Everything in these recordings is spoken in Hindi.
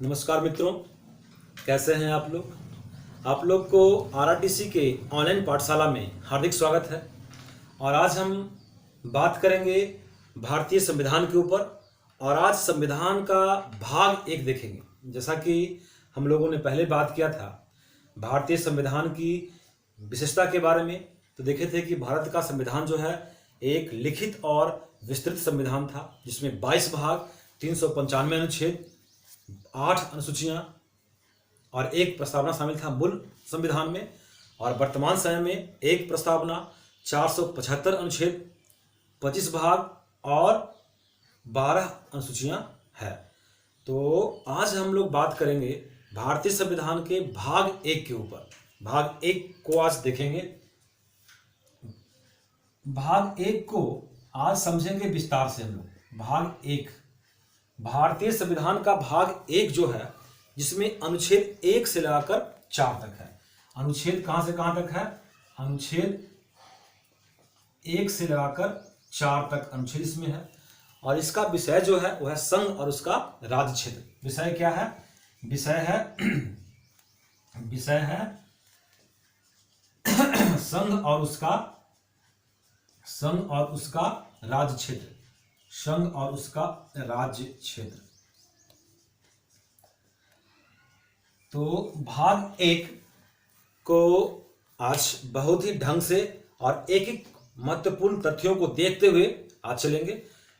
नमस्कार मित्रों, कैसे हैं आप लोग। आप लोग को आरआरटीसी के ऑनलाइन पाठशाला में हार्दिक स्वागत है। और आज हम बात करेंगे भारतीय संविधान के ऊपर। और आज संविधान का भाग 1 देखेंगे। जैसा कि हम लोगों ने पहले बात किया था भारतीय संविधान की विशेषता के बारे में, तो देखे थे कि भारत का संविधान जो है एक लिखित और विस्तृत संविधान था, जिसमें 22 भाग, 395 अनुच्छेद, 8 अनुसूचियां और एक प्रस्तावना शामिल था मूल संविधान में। और वर्तमान समय में एक प्रस्तावना, 475 अनुच्छेद, 25 भाग और 12 अनुसूचियां है। तो आज हम लोग बात करेंगे भारतीय संविधान के भाग 1 के ऊपर। भाग 1 को आज देखेंगे। भाग 1 को आज समझेंगे विस्तार से हम लोग। भाग 1 भारतीय संविधान का भाग 1 जो है, जिसमें अनुच्छेद 1 से लेकर 4 तक है। अनुच्छेद कहां से कहां तक है? अनुच्छेद 1 से लेकर 4 तक अनुच्छेद इसमें है। और इसका विषय जो है वह है संघ और उसका राज्य क्षेत्र। विषय क्या है? विषय है संघ और उसका राज्य क्षेत्र। संघ और उसका राज्य क्षेत्र। तो भाग 1 को आज बहुत ही ढंग से और एक एक महत्वपूर्ण तथ्यों को देखते हुए आज चलेंगे।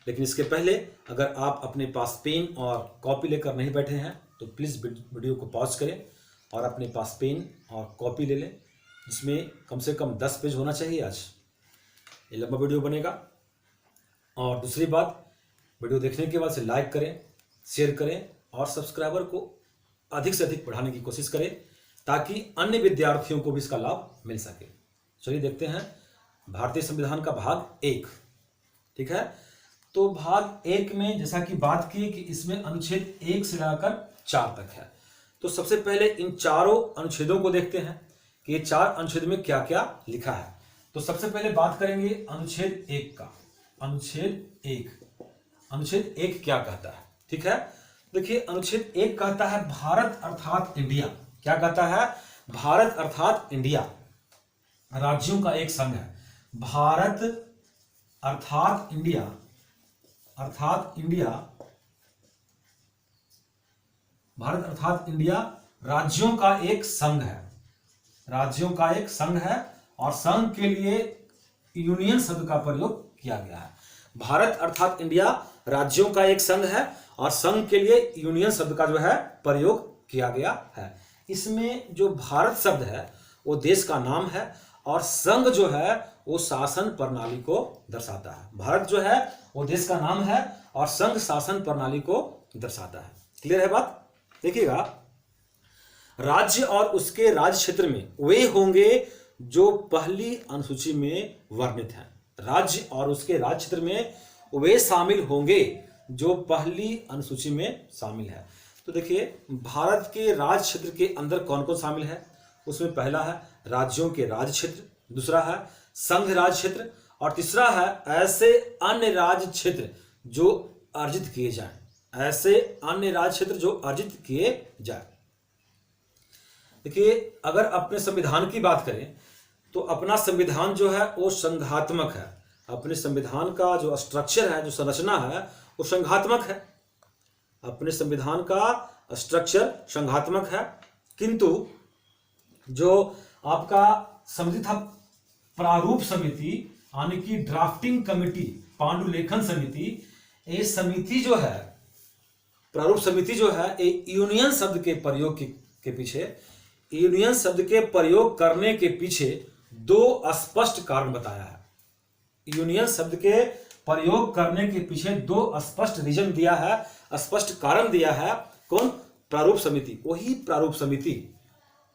लेकिन इसके पहले अगर आप अपने पास पेन और कॉपी लेकर नहीं बैठे हैं तो प्लीज़ वीडियो को पॉज करें और अपने पास पेन और कॉपी ले लें, जिसमें कम से कम 10 पेज होना चाहिए। आज ये लंबा वीडियो बनेगा। और दूसरी बात, वीडियो देखने के बाद से लाइक करें, शेयर करें और सब्सक्राइबर को अधिक से अधिक बढ़ाने की कोशिश करें, ताकि अन्य विद्यार्थियों को भी इसका लाभ मिल सके। चलिए देखते हैं भारतीय संविधान का भाग 1। ठीक है, तो भाग 1 में जैसा कि बात की कि इसमें अनुच्छेद 1 से लेकर 4 तक है। तो सबसे पहले इन चारों अनुच्छेदों को देखते हैं कि ये 4 अनुच्छेद में क्या क्या लिखा है। तो सबसे पहले बात करेंगे अनुच्छेद 1 का। अनुच्छेद 1 क्या कहता है? ठीक है, देखिए अनुच्छेद 1 कहता है भारत अर्थात इंडिया। क्या कहता है? भारत अर्थात इंडिया राज्यों का एक संघ है। भारत अर्थात इंडिया भारत अर्थात इंडिया राज्यों का एक संघ है। राज्यों का एक संघ है और संघ के लिए यूनियन शब्द का प्रयोग किया गया है। भारत अर्थात इंडिया राज्यों का एक संघ है और संघ के लिए यूनियन शब्द का जो है प्रयोग किया गया है। इसमें जो भारत शब्द है वो देश का नाम है और संघ जो है वो शासन प्रणाली को दर्शाता है। भारत जो है वो देश का नाम है और संघ शासन प्रणाली को दर्शाता है। क्लियर है बात? देखिएगा, राज्य और उसके राज्य क्षेत्र में वे होंगे जो पहली अनुसूची में वर्णित हैं। राज्य और उसके राज्य क्षेत्र में वे शामिल होंगे जो पहली अनुसूची में शामिल है। तो देखिए, भारत के राज्य क्षेत्र के अंदर कौन कौन शामिल है? उसमें पहला है राज्यों के राज्य क्षेत्र, दूसरा है संघ राज्य क्षेत्र और तीसरा है ऐसे अन्य राज्य क्षेत्र जो अर्जित किए जाएं। ऐसे अन्य राज्य क्षेत्र जो अर्जित किए जाएं। देखिए, अगर अपने संविधान की बात करें तो अपना संविधान जो है वो संघात्मक है। अपने संविधान का जो स्ट्रक्चर है, जो संरचना है, वो संघात्मक है। अपने संविधान का स्ट्रक्चर संघात्मक है, किंतु जो आपका समिति था प्रारूप समिति, यानी कि ड्राफ्टिंग कमिटी, पांडुलेखन समिति, ये समिति जो है, प्रारूप समिति जो है, ये यूनियन शब्द के प्रयोग के पीछे, यूनियन शब्द के प्रयोग करने के पीछे 2 स्पष्ट कारण बताया है। यूनियन शब्द के प्रयोग करने के पीछे 2 स्पष्ट रीजन दिया है, स्पष्ट कारण दिया है। कौन? प्रारूप समिति। वही प्रारूप समिति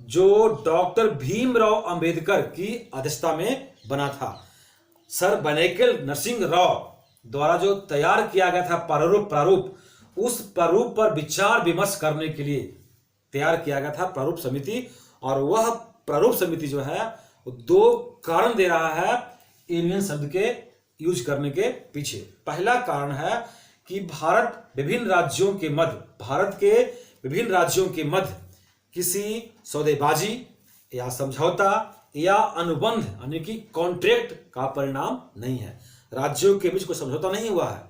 जो डॉक्टर भीमराव अंबेडकर की अध्यक्षता में बना था। सर बनैकल नरसिंह राव द्वारा जो तैयार किया गया था प्रारूप, उस प्रारूप पर विचार विमर्श करने के लिए तैयार किया गया था प्रारूप समिति। और वह प्रारूप समिति जो है वो 2 कारण दे रहा है यूनियन शब्द के यूज करने के पीछे। पहला कारण है कि भारत विभिन्न राज्यों के मध्य, भारत के विभिन्न राज्यों के मध्य किसी सौदेबाजी या समझौता या अनुबंध यानी कि कॉन्ट्रैक्ट का परिणाम नहीं है। राज्यों के बीच कोई समझौता नहीं हुआ है,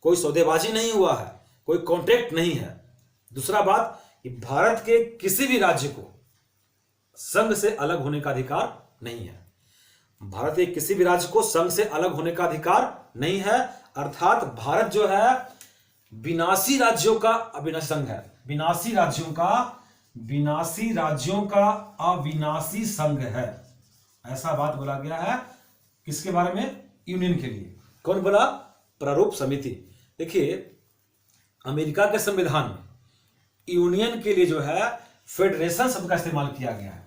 कोई सौदेबाजी नहीं हुआ है, कोई कॉन्ट्रैक्ट नहीं है। दूसरा बात कि भारत के किसी भी राज्य को संघ से अलग होने का अधिकार नहीं है। भारत के किसी भी राज्य को संघ से अलग होने का अधिकार नहीं है, अर्थात भारत जो है विनाशी राज्यों का अविनाशी संघ है। विनाशी राज्यों का अविनाशी संघ है, ऐसा बात बोला गया है। किसके बारे में? यूनियन के लिए। कौन बोला? प्रारूप समिति। देखिए, अमेरिका के संविधान में यूनियन के लिए जो है फेडरेशन शब्द का इस्तेमाल किया गया है।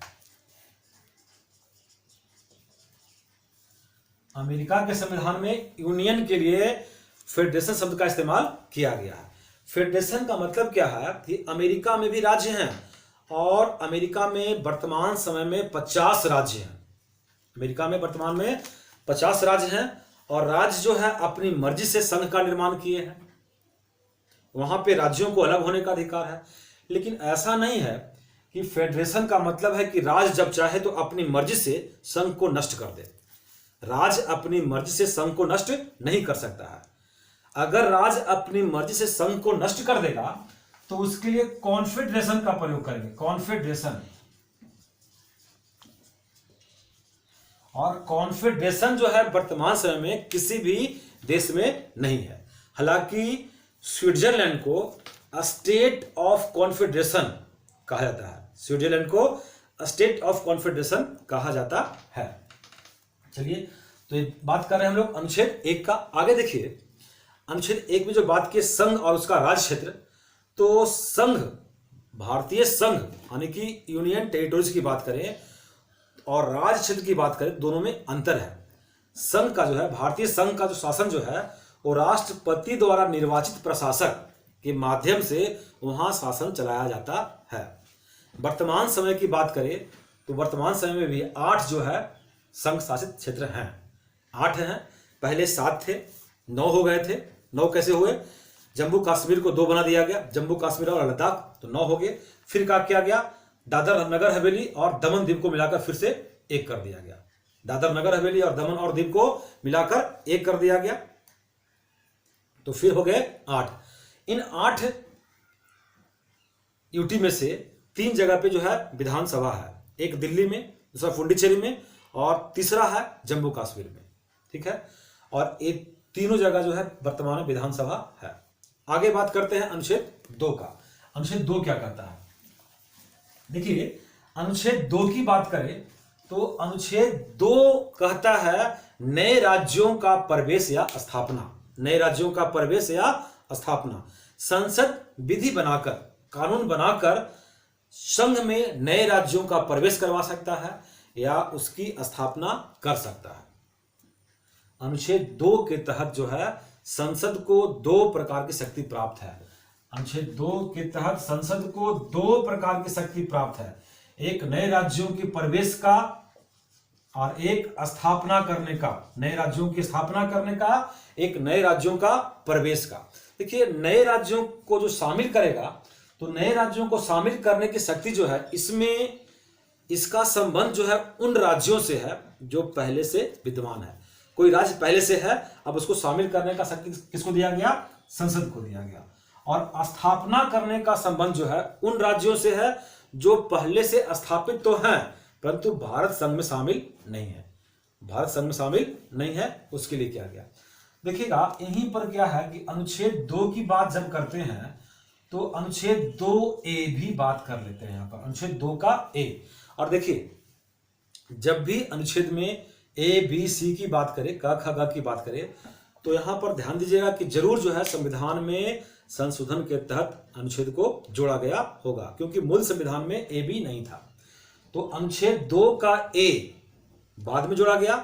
अमेरिका के संविधान में यूनियन के लिए फेडरेशन शब्द का इस्तेमाल किया गया है। फेडरेशन का मतलब क्या है कि अमेरिका में भी राज्य हैं और अमेरिका में वर्तमान समय में 50 राज्य हैं। अमेरिका में वर्तमान में 50 राज्य हैं और राज्य जो है अपनी मर्जी से संघ का निर्माण किए हैं। वहां पे राज्यों को अलग होने का अधिकार है। लेकिन ऐसा नहीं है कि फेडरेशन का मतलब है कि राज्य जब चाहे तो अपनी मर्जी से संघ को नष्ट कर दे। राज्य अपनी मर्जी से संघ को नष्ट नहीं कर सकता है। अगर राज्य अपनी मर्जी से संघ को नष्ट कर देगा तो उसके लिए कॉन्फेडरेशन का प्रयोग करेंगे। कॉन्फेडरेशन, और कॉन्फेडरेशन जो है वर्तमान समय में किसी भी देश में नहीं है। हालांकि स्विट्जरलैंड को स्टेट ऑफ कॉन्फेडरेशन कहा जाता है। स्विट्जरलैंड को स्टेट ऑफ कॉन्फेडरेशन कहा जाता है। चलिए, तो ये बात कर रहे हैं हम लोग अनुच्छेद 1 का। आगे देखिए, अनुच्छेद 1 में जो बात की संघ और उसका राज्य क्षेत्र, तो संघ, भारतीय संघ यानी कि यूनियन टेरिटोरीज की बात करें और राज्य क्षेत्र की बात करें, दोनों में अंतर है। संघ का जो है, भारतीय संघ का जो शासन जो है वो राष्ट्रपति द्वारा निर्वाचित प्रशासक के माध्यम से वहां शासन चलाया जाता है। वर्तमान समय की बात करें तो वर्तमान समय में भी 8 जो है संघ शासित क्षेत्र हैं। 8 हैं, पहले 7 थे, 9 हो गए थे। 9 कैसे हुए? जम्मू कश्मीर को 2 बना दिया गया, जम्मू कश्मीर और लद्दाख, तो 9 हो गए। फिर क्या किया गया? दादर नगर हवेली और दमन दीव को मिलाकर फिर से 1 कर दिया गया। दादर नगर हवेली और दमन और दीव को मिलाकर 1 कर दिया गया, तो फिर हो गए 8। इन 8 यूटी में से 3 जगह पे जो है विधानसभा है। एक दिल्ली में, दूसरा पुडुचेरी में और तीसरा है जम्मू कश्मीर में। ठीक है, और ये तीनों जगह जो है वर्तमान में विधानसभा है। आगे बात करते हैं अनुच्छेद 2 का। अनुच्छेद 2 क्या कहता है? देखिए, अनुच्छेद 2 की बात करें तो अनुच्छेद 2 कहता है नए राज्यों का प्रवेश या स्थापना। नए राज्यों का प्रवेश या स्थापना। संसद विधि बनाकर, कानून बनाकर संघ में नए राज्यों का प्रवेश करवा सकता है या उसकी स्थापना कर सकता है। अनुच्छेद 2 के तहत जो है संसद को 2 प्रकार की शक्ति प्राप्त है। अनुच्छेद 2 के तहत संसद को 2 प्रकार की शक्ति प्राप्त है। एक नए राज्यों की प्रवेश का और एक स्थापना करने का। नए राज्यों की स्थापना करने का, एक नए राज्यों का प्रवेश का। देखिए, नए राज्यों को जो शामिल करेगा, तो नए राज्यों को शामिल करने की शक्ति जो है इसमें, इसका संबंध जो है उन राज्यों से है जो पहले से विद्यमान है। कोई राज्य पहले से है, अब उसको शामिल करने का शक्ति किसको दिया गया? संसद को दिया गया। और स्थापना करने का संबंध जो है उन राज्यों से है जो पहले से स्थापित तो हैं परंतु भारत संघ में शामिल नहीं है। भारत संघ में शामिल नहीं है, उसके लिए किया गया। देखिएगा, यहीं पर क्या है कि अनुच्छेद 2 की बात जब करते हैं तो अनुच्छेद 2A भी बात कर लेते हैं। यहां पर अनुच्छेद 2 का A। और देखिए, जब भी अनुच्छेद में A, B, C की बात करें, क, ख, ग की बात करें, तो यहां पर ध्यान दीजिएगा कि जरूर जो है संविधान में संशोधन के तहत अनुच्छेद को जोड़ा गया होगा, क्योंकि मूल संविधान में A, B नहीं था। तो अनुच्छेद 2 का A बाद में जोड़ा गया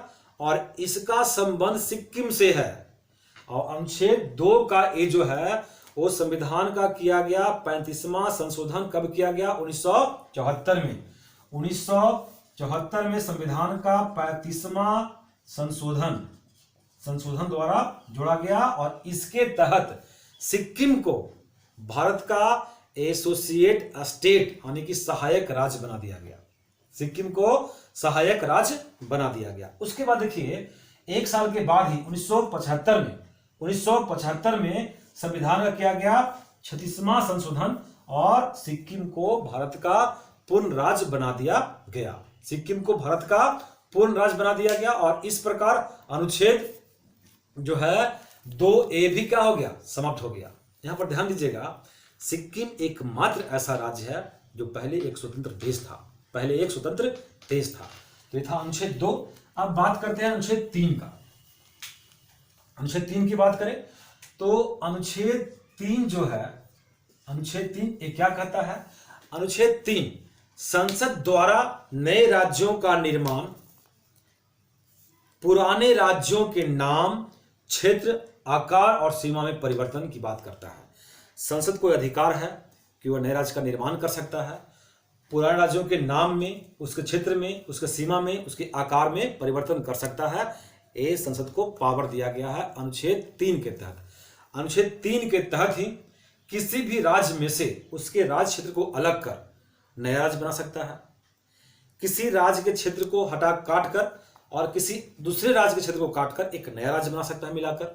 और इसका संबंध सिक्किम से है। और अनुच्छेद 2 का A जो है वो संविधान का किया गया 35वां संशोधन कब किया गया? 1974 में। 1974 में संविधान का 35वां संशोधन द्वारा जोड़ा गया और इसके तहत सिक्किम को भारत का एसोसिएट स्टेट यानी कि सहायक राज्य बना दिया गया। सिक्किम को सहायक राज्य बना दिया गया। उसके बाद देखिए एक साल के बाद ही 1975 में संविधान का किया गया 36वां संशोधन और सिक्किम को भारत का पूर्ण राज्य बना दिया गया। सिक्किम को भारत का पूर्ण राज्य बना दिया गया और इस प्रकार अनुच्छेद जो है 2A भी क्या हो गया, समाप्त हो गया। यहां पर ध्यान दीजिएगा, सिक्किम एकमात्र ऐसा राज्य है जो पहले एक स्वतंत्र देश था, पहले एक स्वतंत्र देश था। तो ये था अनुच्छेद 2। अब बात करते हैं अनुच्छेद 3 का। अनुच्छेद 3 की बात करें तो अनुच्छेद 3 जो है, अनुच्छेद 3 ये क्या कहता है? अनुच्छेद 3 संसद द्वारा नए राज्यों का निर्माण, पुराने राज्यों के नाम, क्षेत्र, आकार और सीमा में परिवर्तन की बात करता है। संसद को अधिकार है कि वह नए राज्य का निर्माण कर सकता है, पुराने राज्यों के नाम में, उसके क्षेत्र में, उसके सीमा में, उसके आकार में परिवर्तन कर सकता है। ये संसद को पावर दिया गया है अनुच्छेद 3 के तहत। अनुच्छेद 3 के तहत ही किसी भी राज्य में से उसके राज्य क्षेत्र को अलग कर नया राज्य बना सकता है, किसी राज्य के क्षेत्र को हटा काट कर और किसी दूसरे राज्य के क्षेत्र को काटकर एक नया राज्य बना सकता है मिलाकर,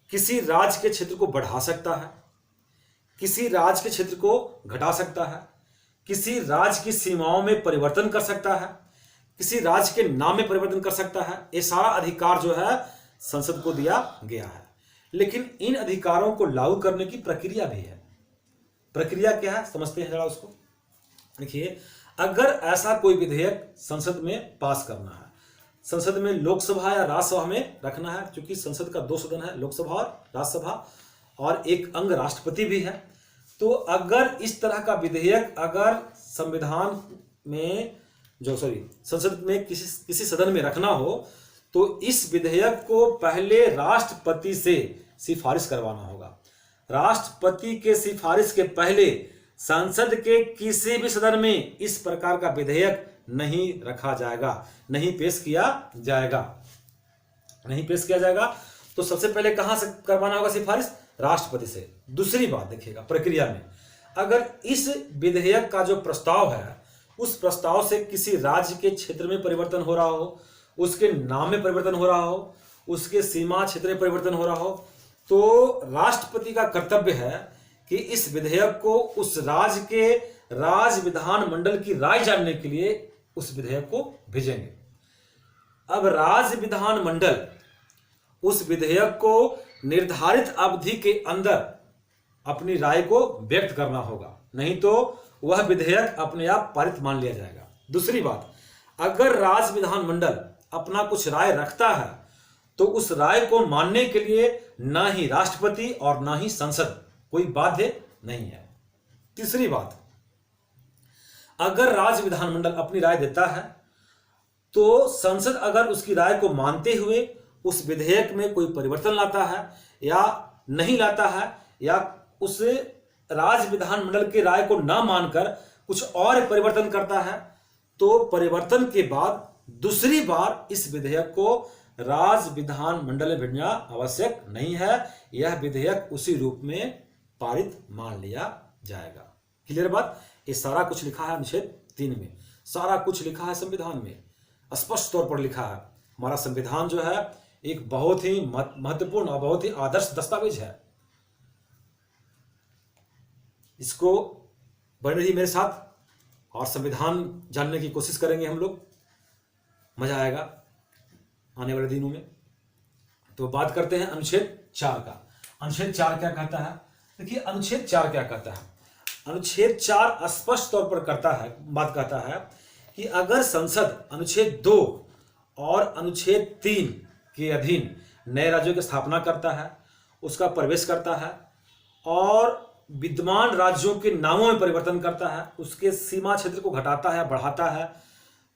किसी राज्य के क्षेत्र को बढ़ा सकता है, किसी राज्य के क्षेत्र को घटा सकता है, किसी राज्य की सीमाओं में परिवर्तन कर सकता है, किसी राज्य के नाम में परिवर्तन कर सकता है। ये सारा अधिकार जो है संसद को दिया गया है। लेकिन इन अधिकारों को लागू करने की प्रक्रिया भी है। प्रक्रिया क्या है समझते हैं जरा उसको। देखिए, अगर ऐसा कोई विधेयक संसद में पास करना है, संसद में लोकसभा या राज्यसभा में रखना है, क्योंकि संसद का 2 सदन है, लोकसभा और राज्यसभा, और एक अंग राष्ट्रपति भी है। तो अगर इस तरह का विधेयक अगर संविधान में संसद में किसी सदन में रखना हो तो इस विधेयक को पहले राष्ट्रपति से सिफारिश करवाना होगा। राष्ट्रपति के सिफारिश के पहले संसद के किसी भी सदन में इस प्रकार का विधेयक नहीं रखा जाएगा, नहीं पेश किया जाएगा, नहीं पेश किया जाएगा। तो सबसे पहले कहां से करवाना होगा सिफारिश? राष्ट्रपति से। दूसरी बात देखिएगा, प्रक्रिया में अगर इस विधेयक का जो प्रस्ताव है उस प्रस्ताव से किसी राज्य के क्षेत्र में परिवर्तन हो रहा हो, उसके नाम में परिवर्तन हो रहा हो, उसके सीमा क्षेत्र में परिवर्तन हो रहा हो, तो राष्ट्रपति का कर्तव्य है कि इस विधेयक को उस राज्य के राज्य विधानमंडल की राय जानने के लिए उस विधेयक को भेजेंगे। अब राज्य विधानमंडल उस विधेयक को निर्धारित अवधि के अंदर अपनी राय को व्यक्त करना होगा, नहीं तो वह विधेयक अपने आप पारित मान लिया जाएगा। दूसरी बात, अगर राज्य विधानमंडल अपना कुछ राय रखता है तो उस राय को मानने के लिए ना ही राष्ट्रपति और ना ही संसद कोई बाध्य नहीं है। तीसरी बात, अगर राज्य विधानमंडल अपनी राय देता है तो संसद अगर उसकी राय को मानते हुए उस विधेयक में कोई परिवर्तन लाता है या नहीं लाता है, या उस राज्य विधानमंडल की राय को ना मानकर कुछ और परिवर्तन करता है, तो परिवर्तन के बाद दूसरी बार इस विधेयक को राज्य विधानमंडल में भेजना आवश्यक नहीं है। यह विधेयक उसी रूप में पारित मान लिया जाएगा। क्लियर बात? ये सारा कुछ लिखा है अनुच्छेद 3 में, सारा कुछ लिखा है संविधान में, स्पष्ट तौर पर लिखा है। हमारा संविधान जो है एक बहुत ही महत्वपूर्ण और बहुत ही आदर्श दस्तावेज है। इसको बने रहिए मेरे साथ और संविधान जानने की कोशिश करेंगे हम लोग, मजा आएगा आने वाले दिनों में। तो बात करते हैं अनुच्छेद 4 का। अनुच्छेद 4 क्या कहता है? देखिए, अनुच्छेद 4 क्या कहता है? अनुच्छेद 4 स्पष्ट तौर पर बात कहता है कि अगर संसद अनुच्छेद 2 और अनुच्छेद 3 के अधीन नए राज्यों की स्थापना करता है, उसका प्रवेश करता है और विद्यमान राज्यों के नामों में परिवर्तन करता है, उसके सीमा क्षेत्र को घटाता है, बढ़ाता है,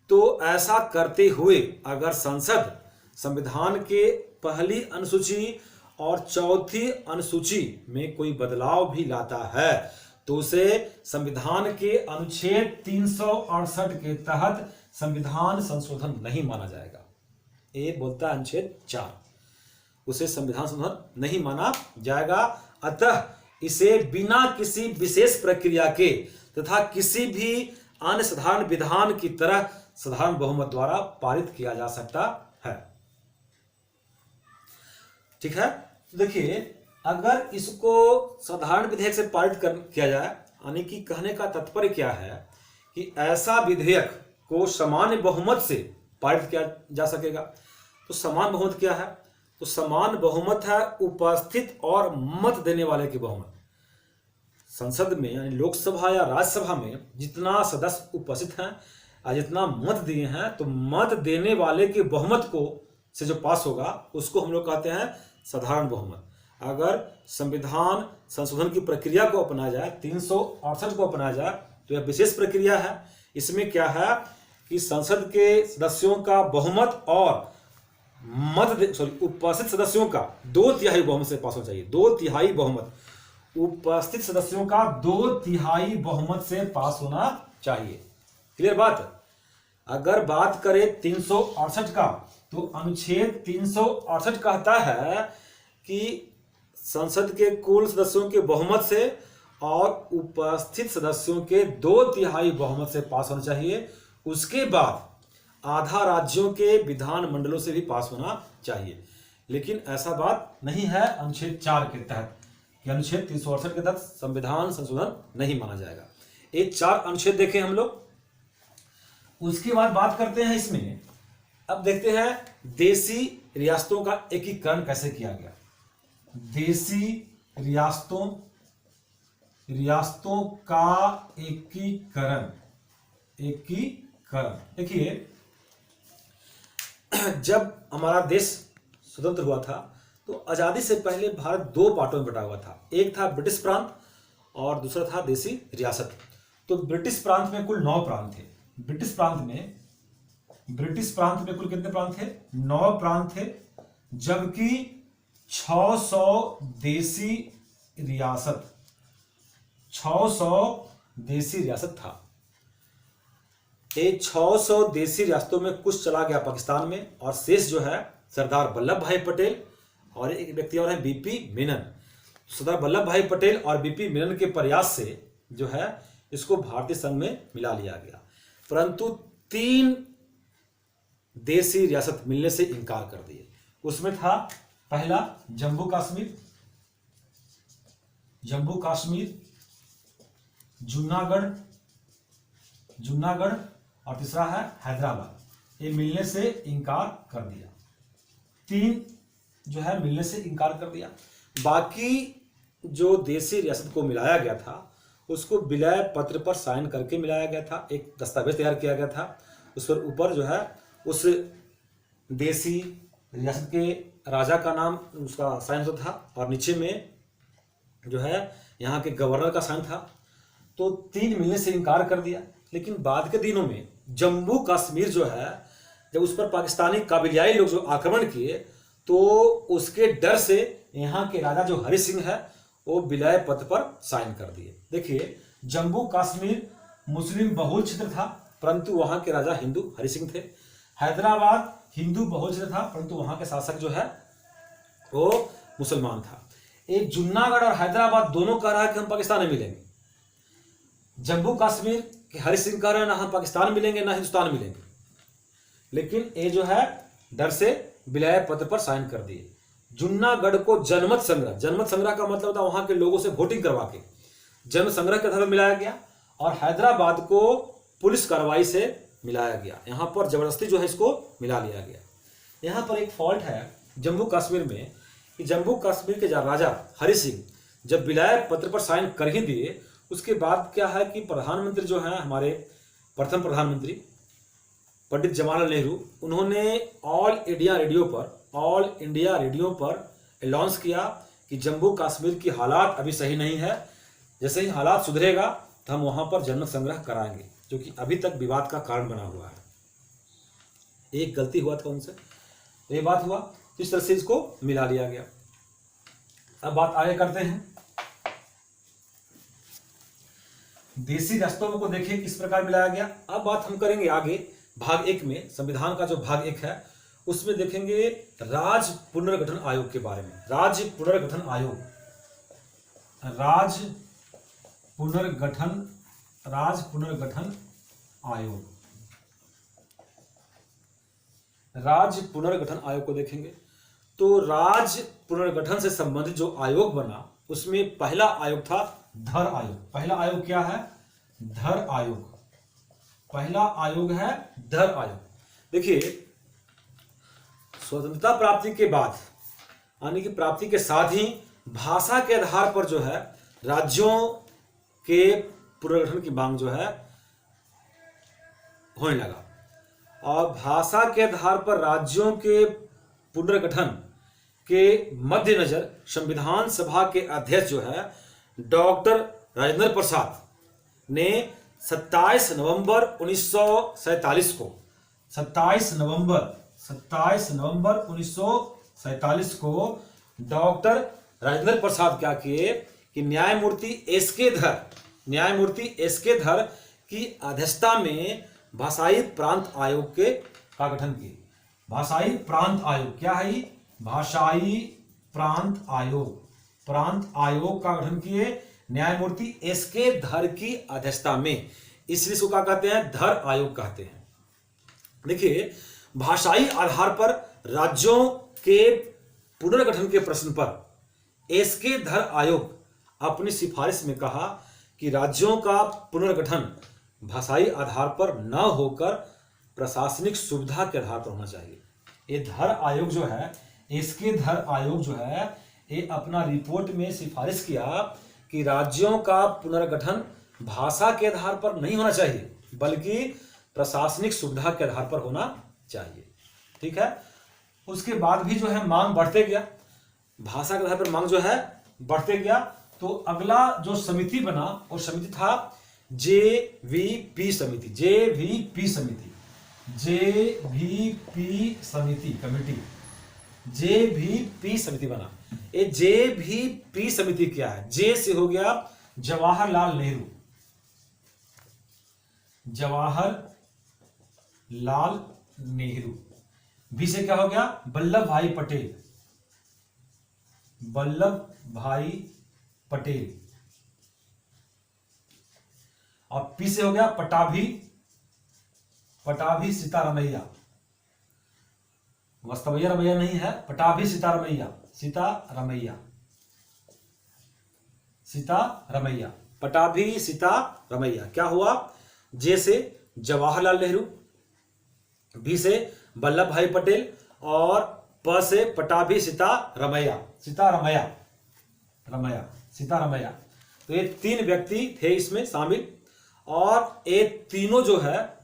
तो ऐसा करते हुए अगर संसद संविधान के पहली अनुसूची और चौथी अनुसूची में कोई बदलाव भी लाता है तो उसे संविधान के अनुच्छेद 368 के तहत संविधान संशोधन नहीं माना जाएगा। ये बोलता है अनुच्छेद 4, उसे संविधान संशोधन नहीं माना जाएगा। अतः इसे बिना किसी विशेष प्रक्रिया के तथा किसी भी अन्य साधारण विधान की तरह साधारण बहुमत द्वारा पारित किया जा सकता है। ठीक है, तो देखिए अगर इसको साधारण विधेयक से पारित किया जाए, यानी कि कहने का तात्पर्य क्या है कि ऐसा विधेयक को सामान्य बहुमत से पारित किया जा सकेगा। तो समान बहुमत क्या है? तो समान बहुमत है उपस्थित और मत देने वाले की बहुमत। संसद में यानी लोकसभा या राज्यसभा में जितना सदस्य उपस्थित हैं और जितना मत दिए हैं, तो मत देने वाले की बहुमत को से जो पास होगा उसको हम लोग कहते हैं साधारण बहुमत। अगर संविधान संशोधन की प्रक्रिया को अपनाया जाए, 368 को अपनाया जाए, तो यह विशेष प्रक्रिया है। इसमें क्या है कि संसद के सदस्यों का बहुमत और उपस्थित सदस्यों का 2/3 बहुमत से पास होना चाहिए। 2/3 बहुमत, उपस्थित सदस्यों का 2/3 बहुमत से पास होना चाहिए। क्लियर बात? अगर बात करें 368 का, तो अनुच्छेद 368 कहता है कि संसद के कुल सदस्यों के बहुमत से और उपस्थित सदस्यों के 2/3 बहुमत से पास होना चाहिए। उसके बाद आधा राज्यों के विधान मंडलों से भी पास होना चाहिए। लेकिन ऐसा बात नहीं है अनुच्छेद 4 के तहत, कि अनुच्छेद 368 के तहत संविधान संशोधन नहीं माना जाएगा। ये 4 अनुच्छेद देखें हम लोग। उसके बाद बात करते हैं इसमें, अब देखते हैं देसी रियासतों का एकीकरण कैसे किया गया। देसी रियासतों का एकीकरण। देखिए जब हमारा देश स्वतंत्र हुआ था, तो आजादी से पहले भारत 2 पार्टों में बटा हुआ था। एक था ब्रिटिश प्रांत और दूसरा था देसी रियासत। तो ब्रिटिश प्रांत में कुल 9 प्रांत थे। ब्रिटिश प्रांत में कुल कितने प्रांत थे? 9 प्रांत थे, जबकि 600 देसी रियासत था। ये 600 देसी रियासतों में कुछ चला गया पाकिस्तान में, और शेष जो है सरदार वल्लभ भाई पटेल और एक व्यक्ति और है बीपी मेनन। सरदार वल्लभ भाई पटेल और बीपी मेनन के प्रयास से जो है इसको भारतीय संघ में मिला लिया गया, परंतु 3 देसी रियासत मिलने से इनकार कर दिए। उसमें था पहला जम्मू कश्मीर, जूनागढ़ और तीसरा है हैदराबाद। ये मिलने से इनकार कर दिया। 3 जो है मिलने से इनकार कर दिया। बाकी जो देसी रियासत को मिलाया गया था उसको विलय पत्र पर साइन करके मिलाया गया था। एक दस्तावेज तैयार किया गया था, उस पर ऊपर जो है उस देसी रियासत के राजा का नाम उसका साइन होता था, और नीचे में जो है यहाँ के गवर्नर का साइन था। तो 3 मिलने से इनकार कर दिया। लेकिन बाद के दिनों में जम्मू कश्मीर जो है, जब उस पर पाकिस्तानी काबिलियाई लोग जो आक्रमण किए, तो उसके डर से यहाँ के राजा जो हरि सिंह है वो विलय पत्र पर साइन कर दिए। देखिए जम्मू कश्मीर मुस्लिम बहुल क्षेत्र था, परंतु वहाँ के राजा हिंदू हरि सिंह थे। हैदराबाद हिंदू बहुल क्षेत्र था, परंतु वहाँ के शासक जो है वो मुसलमान था। एक जूनागढ़ और हैदराबाद दोनों कह रहा है कि हम पाकिस्तान में मिलेंगे। जम्मू कश्मीर के हरि सिंह कह रहे हैं ना हम पाकिस्तान मिलेंगे ना हिंदुस्तान मिलेंगे, लेकिन ये जो है डर से विलय पत्र पर साइन कर दिए। जूनागढ़ को जनमत संग्रह का मतलब था वहां के लोगों से वोटिंग करवा के जन संग्रह के आधार पर मिलाया गया, और हैदराबाद को पुलिस कार्रवाई से मिलाया गया। यहाँ पर जबरदस्ती जो है इसको मिला लिया गया। यहाँ पर एक फॉल्ट है जम्मू कश्मीर में कि जम्मू कश्मीर के राजा हरि सिंह जब विलय पत्र पर साइन कर ही दिए, उसके बाद क्या है कि प्रधानमंत्री जो है हमारे प्रथम प्रधानमंत्री पंडित जवाहरलाल नेहरू, उन्होंने ऑल इंडिया रेडियो पर अनाउंस किया कि जम्मू कश्मीर की हालात अभी सही नहीं है, जैसे ही हालात सुधरेगा तो हम वहां पर जनमत संग्रह कराएंगे, जो कि अभी तक विवाद का कारण बना हुआ है। एक गलती हुआ था उनसे, ये बात हुआ, इस तरह से इसको मिला लिया गया। अब बात आगे करते हैं। देसी रियासतों को देखें किस प्रकार मिलाया गया। अब बात हम करेंगे आगे भाग 1 में, संविधान का जो भाग 1 है उसमें देखेंगे राज्य पुनर्गठन आयोग के बारे में। राज्य पुनर्गठन आयोग, राज्य पुनर्गठन आयोग। राज्य पुनर्गठन आयोग को देखेंगे तो राज्य पुनर्गठन से संबंधित जो आयोग बना उसमें पहला आयोग था धर आयोग। पहला आयोग क्या है? धर आयोग। पहला आयोग है धर आयोग। देखिए, स्वतंत्रता प्राप्ति के बाद यानी कि प्राप्ति के साथ ही भाषा के आधार पर जो है राज्यों के पुनर्गठन की मांग जो है होने लगा, और भाषा के आधार पर राज्यों के पुनर्गठन के मद्देनजर संविधान सभा के अध्यक्ष जो है डॉक्टर राजेंद्र प्रसाद ने 27 नवंबर 1947 को 27 नवंबर 1947 को डॉक्टर राजेंद्र प्रसाद क्या किए कि न्यायमूर्ति एस के धर की अध्यक्षता में भाषाई प्रांत आयोग का गठन किए। भाषाई प्रांत आयोग क्या है? भाषाई प्रांत आयोग का गठन किए न्यायमूर्ति एस के धर की अध्यक्षता में, इसलिए इसको क्या कहते हैं? धर आयोग कहते हैं। देखिए, भाषाई आधार पर राज्यों के पुनर्गठन के प्रश्न पर एस के धर आयोग अपनी सिफारिश में कहा कि राज्यों का पुनर्गठन भाषाई आधार पर न होकर प्रशासनिक सुविधा के आधार पर होना चाहिए। ये धर आयोग जो है, इसके धर आयोग जो है, ये अपना रिपोर्ट में सिफारिश किया कि राज्यों का पुनर्गठन भाषा के आधार पर नहीं होना चाहिए बल्कि प्रशासनिक सुविधा के आधार पर होना चाहिए। ठीक है। उसके बाद भी जो है मांग बढ़ते गया, भाषा के आधार पर मांग जो है बढ़ते गया। तो अगला जो समिति बना वो समिति था जेवीपी समिति बना। ये जेवीपी समिति क्या है? जे से हो गया जवाहरलाल नेहरू, भी से क्या हो गया? वल्लभ भाई पटेल, और पी से हो गया पटाभी सीतारमैया। वस्तवैया रमैया नहीं है, पटाभी सीतारमैया, पटाभी सीतारमैया। क्या हुआ? जे से जवाहरलाल नेहरू, बी से वल्लभ भाई पटेल और प से पटाभी सीतारमैया। तो ये तीन व्यक्ति थे इसमें शामिल, और ये तीनों जो है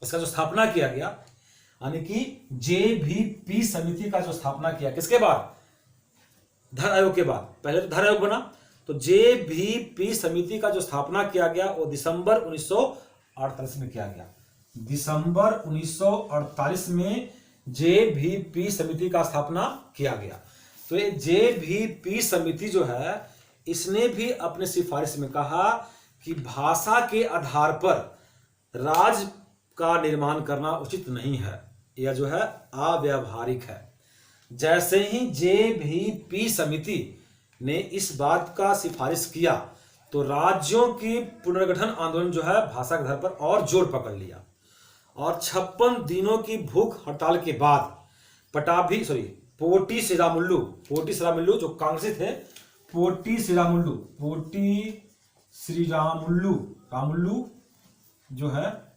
इसका जो स्थापना किया गया, यानी कि जेवीपी समिति का जो स्थापना किया किसके बाद? धर आयोग के बाद। पहले तो धर आयोग बना, तो जेवीपी समिति का जो स्थापना किया गया वो दिसंबर 1948 में किया गया। दिसंबर 1948 में जेवीपी समिति का स्थापना किया गया। तो ये जेवीपी समिति जो है इसने भी अपने सिफारिश में कहा कि भाषा के आधार पर राज्य का निर्माण करना उचित नहीं है, यह जो है अव्यावहारिक है। जैसे ही जेवीपी समिति ने इस बात का सिफारिश किया तो राज्यों की पुनर्गठन आंदोलन जो है भाषा के आधार पर और जोर पकड़ लिया, और 56 दिनों की भूख हड़ताल के बाद पोटी श्रीरामुलु जो कांग्रेसी थे, पोटी श्रीरामुलु जो है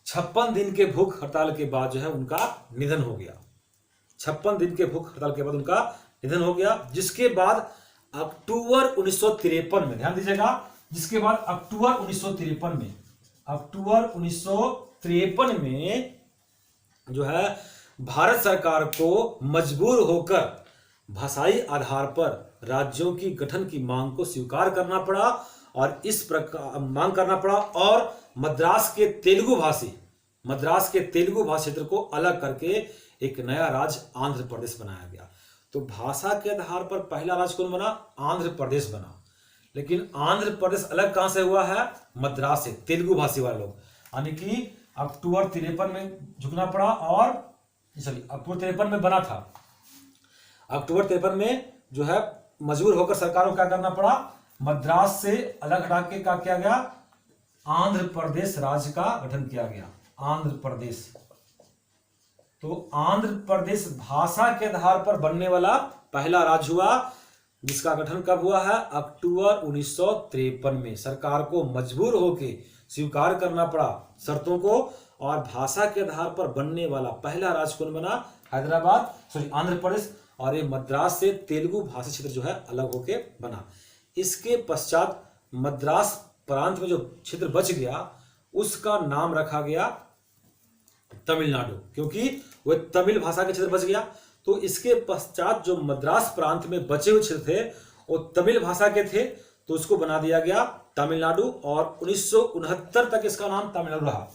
56 दिन के भूख हड़ताल के बाद जो है उनका निधन हो गया। 56 दिन के भूख हड़ताल के बाद उनका निधन हो गया, जिसके बाद अक्टूबर 1953 में, ध्यान दीजिएगा, जिसके बाद अक्टूबर 1953 में जो है भारत सरकार को मजबूर होकर भाषाई आधार पर राज्यों की गठन की मांग को स्वीकार करना पड़ा, और इस प्रकार मांग करना पड़ा, और मद्रास के तेलुगु भाषी क्षेत्र को अलग करके एक नया राज्य आंध्र प्रदेश बनाया गया। तो भाषा के आधार पर पहला राज्य कौन बना? आंध्र प्रदेश बना। लेकिन आंध्र प्रदेश अलग कहां से हुआ है? मद्रास से, तेलुगु भाषी वाले लोग, यानी कि अक्टूबर 53 में झुकना पड़ा, और अक्टूबर 53 में बना था। अक्टूबर 53 में जो है मजबूर होकर सरकार को क्या करना पड़ा, मद्रास से अलग हटा के क्या किया गया, आंध्र प्रदेश राज्य का गठन किया गया। आंध्र प्रदेश, तो आंध्र प्रदेश भाषा के आधार पर बनने वाला पहला राज्य हुआ, जिसका गठन कब हुआ है, अक्टूबर 1953 में। सरकार को मजबूर होकर स्वीकार करना पड़ा शर्तों को, और भाषा के आधार पर बनने वाला पहला राज्य कौन बना, हैदराबाद, सॉरी आंध्र प्रदेश, और ये मद्रास से तेलुगु भाषा क्षेत्र जो है अलग होके बना। इसके पश्चात मद्रास प्रांत में जो क्षेत्र बच गया उसका नाम रखा गया तमिलनाडु, क्योंकि वह तमिल भाषा के क्षेत्र बच गया। तो इसके पश्चात जो मद्रास प्रांत में बचे हुए क्षेत्र थे वो तमिल भाषा के थे, तो उसको बना दिया गया तमिलनाडु, और 1969 तक इसका नाम तमिलनाडु रहा।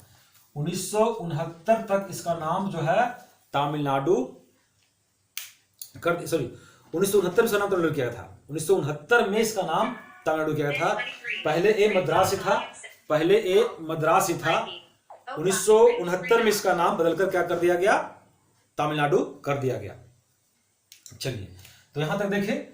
1969 तक इसका नाम जो है तमिलनाडु कर, सॉरी 1969 में इसका नाम तमिलनाडु किया था। 1969 में इसका नाम तमिलनाडु किया था। पहले ये मद्रास ही था, पहले ये मद्रास ही था। 1969 में इसका नाम बदलकर क्या कर दिया गया, तमिलनाडु कर दिया गया। चलिए, तो यहां तक देखिए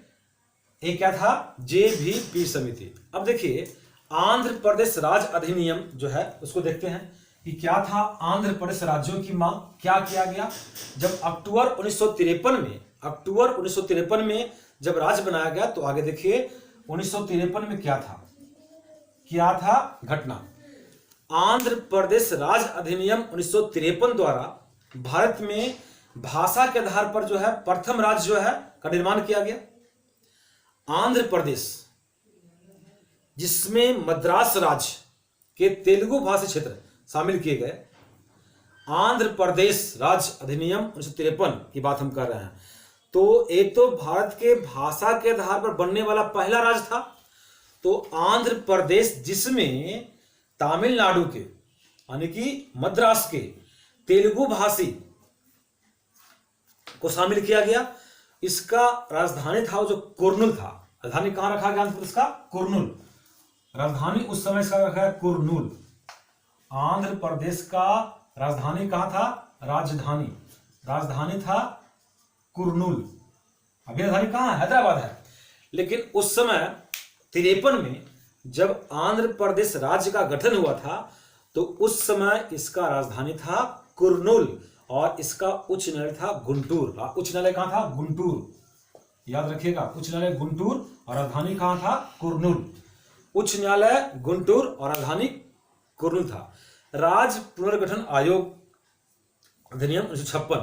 ये क्या था, जेवीपी समिति। अब देखिए आंध्र प्रदेश राज्य अधिनियम जो है उसको देखते हैं कि क्या था। आंध्र प्रदेश राज्यों की मांग क्या किया गया, जब अक्टूबर 1953 में जब राज्य बनाया गया, तो आगे देखिए 1953 में क्या था घटना। आंध्र प्रदेश राज्य अधिनियम 1953 द्वारा भारत में भाषा के आधार पर जो है प्रथम राज्य जो है का निर्माण किया गया। आंध्र प्रदेश, जिसमें मद्रास राज्य के तेलुगु भाषी क्षेत्र शामिल किए गए। आंध्र प्रदेश राज्य अधिनियम 1953 की बात हम कर रहे हैं। तो एक तो भारत के भाषा के आधार पर बनने वाला पहला राज्य था, तो आंध्र प्रदेश जिसमें तमिलनाडु के यानी कि मद्रास के तेलुगु भाषी को शामिल किया गया। इसका राजधानी था वो जो कुर्नूल था। राजधानी कहां रखा गया आंध्र प्रदेश का, कुर्नूल। राजधानी उस समय इसका रखा है कुर्नूल। आंध्र प्रदेश का राजधानी कहां था, राजधानी था कुर्नूल। अभी राजधानी कहां है, हैदराबाद है। लेकिन उस समय 53 में जब आंध्र प्रदेश राज्य का गठन हुआ था, तो उस समय इसका राजधानी था कुर्नूल, और इसका उच्च न्यायालय था गुंटूर। उच्च न्यायालय कहां था, गुंटूर, याद रखिएगा। उच्च न्यायालय गुंटूर और राजधानी कहां था, कुर्नूल। उच्च न्यायालय गुंटूर और राजधानी कुर्नूल था। राज्य पुनर्गठन आयोग अधिनियम 1956,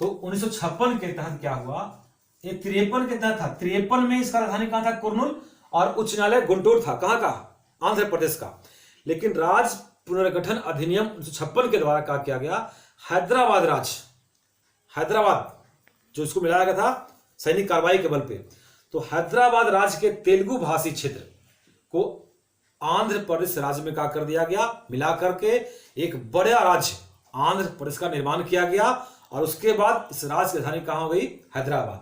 तो 1956 के तहत क्या हुआ, ये 53 के तहत था। 53 में इसका राजधानी कहां था, कुर्नूल, और उच्च न्यायालय गुंटूर था। कहां का, आंध्र प्रदेश का। लेकिन राज्य पुनर्गठन अधिनियम 1956 के द्वारा क्या किया गया, हैदराबाद राज्य, हैदराबाद जो इसको मिलाया गया था सैनिक कार्रवाई के बल पे, तो हैदराबाद राज्य के तेलुगु भाषी क्षेत्र को आंध्र प्रदेश राज्य में क्या कर दिया गया, मिला करके एक बड़ा राज्य आंध्र प्रदेश का निर्माण किया गया। और उसके बाद इस राज्य की राजधानी कहां हो गई, हैदराबाद।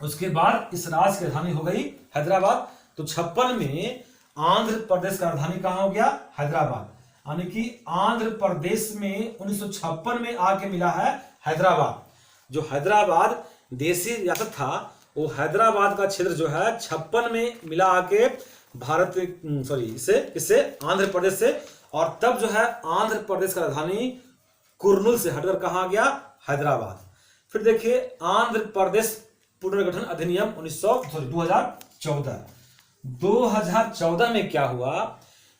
उसके बाद इस राज्य की राजधानी हो गई हैदराबाद। तो 56 में आंध्र प्रदेश का राजधानी कहां हो गया, हैदराबाद। यानी कि आंध्र प्रदेश में 1956 में आके मिला है हैदराबाद। जो हैदराबाद देशी रियासत था, वो हैदराबाद का क्षेत्र जो है 56 में मिला आके भारत, सॉरी इससे आंध्र प्रदेश से। और तब जो है आंध्र प्रदेश का राजधानी कुर्नूल से हटकर कहां गया, हैदराबाद। फिर देखिए आंध्र प्रदेश पुनर्गठन अधिनियम 2014 में क्या हुआ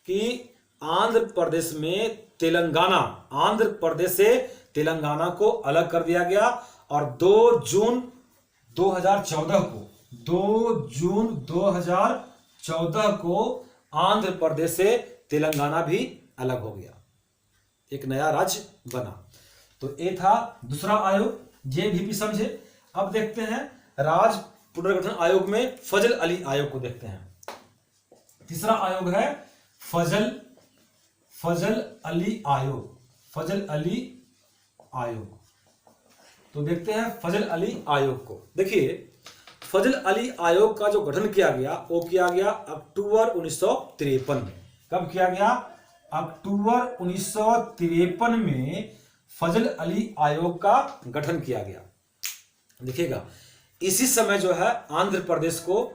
कि आंध्र प्रदेश में तेलंगाना, आंध्र प्रदेश से तेलंगाना को अलग कर दिया गया। और 2 जून 2014 को आंध्र प्रदेश से तेलंगाना भी अलग हो गया, एक नया राज्य बना। तो ये था दूसरा आयोग, जेवीपी समझे। अब देखते हैं राज्य पुनर्गठन आयोग में फजल अली आयोग को देखते हैं। तीसरा आयोग है फजल अली आयोग। तो देखते हैं फजल अली आयोग को। देखिए फजल अली आयोग का जो गठन किया गया वो किया गया अक्टूबर 1953 में। कब किया गया, अक्टूबर 1953 में फजल अली आयोग का गठन किया गया। देखिएगा इसी समय जो है आंध्र प्रदेश को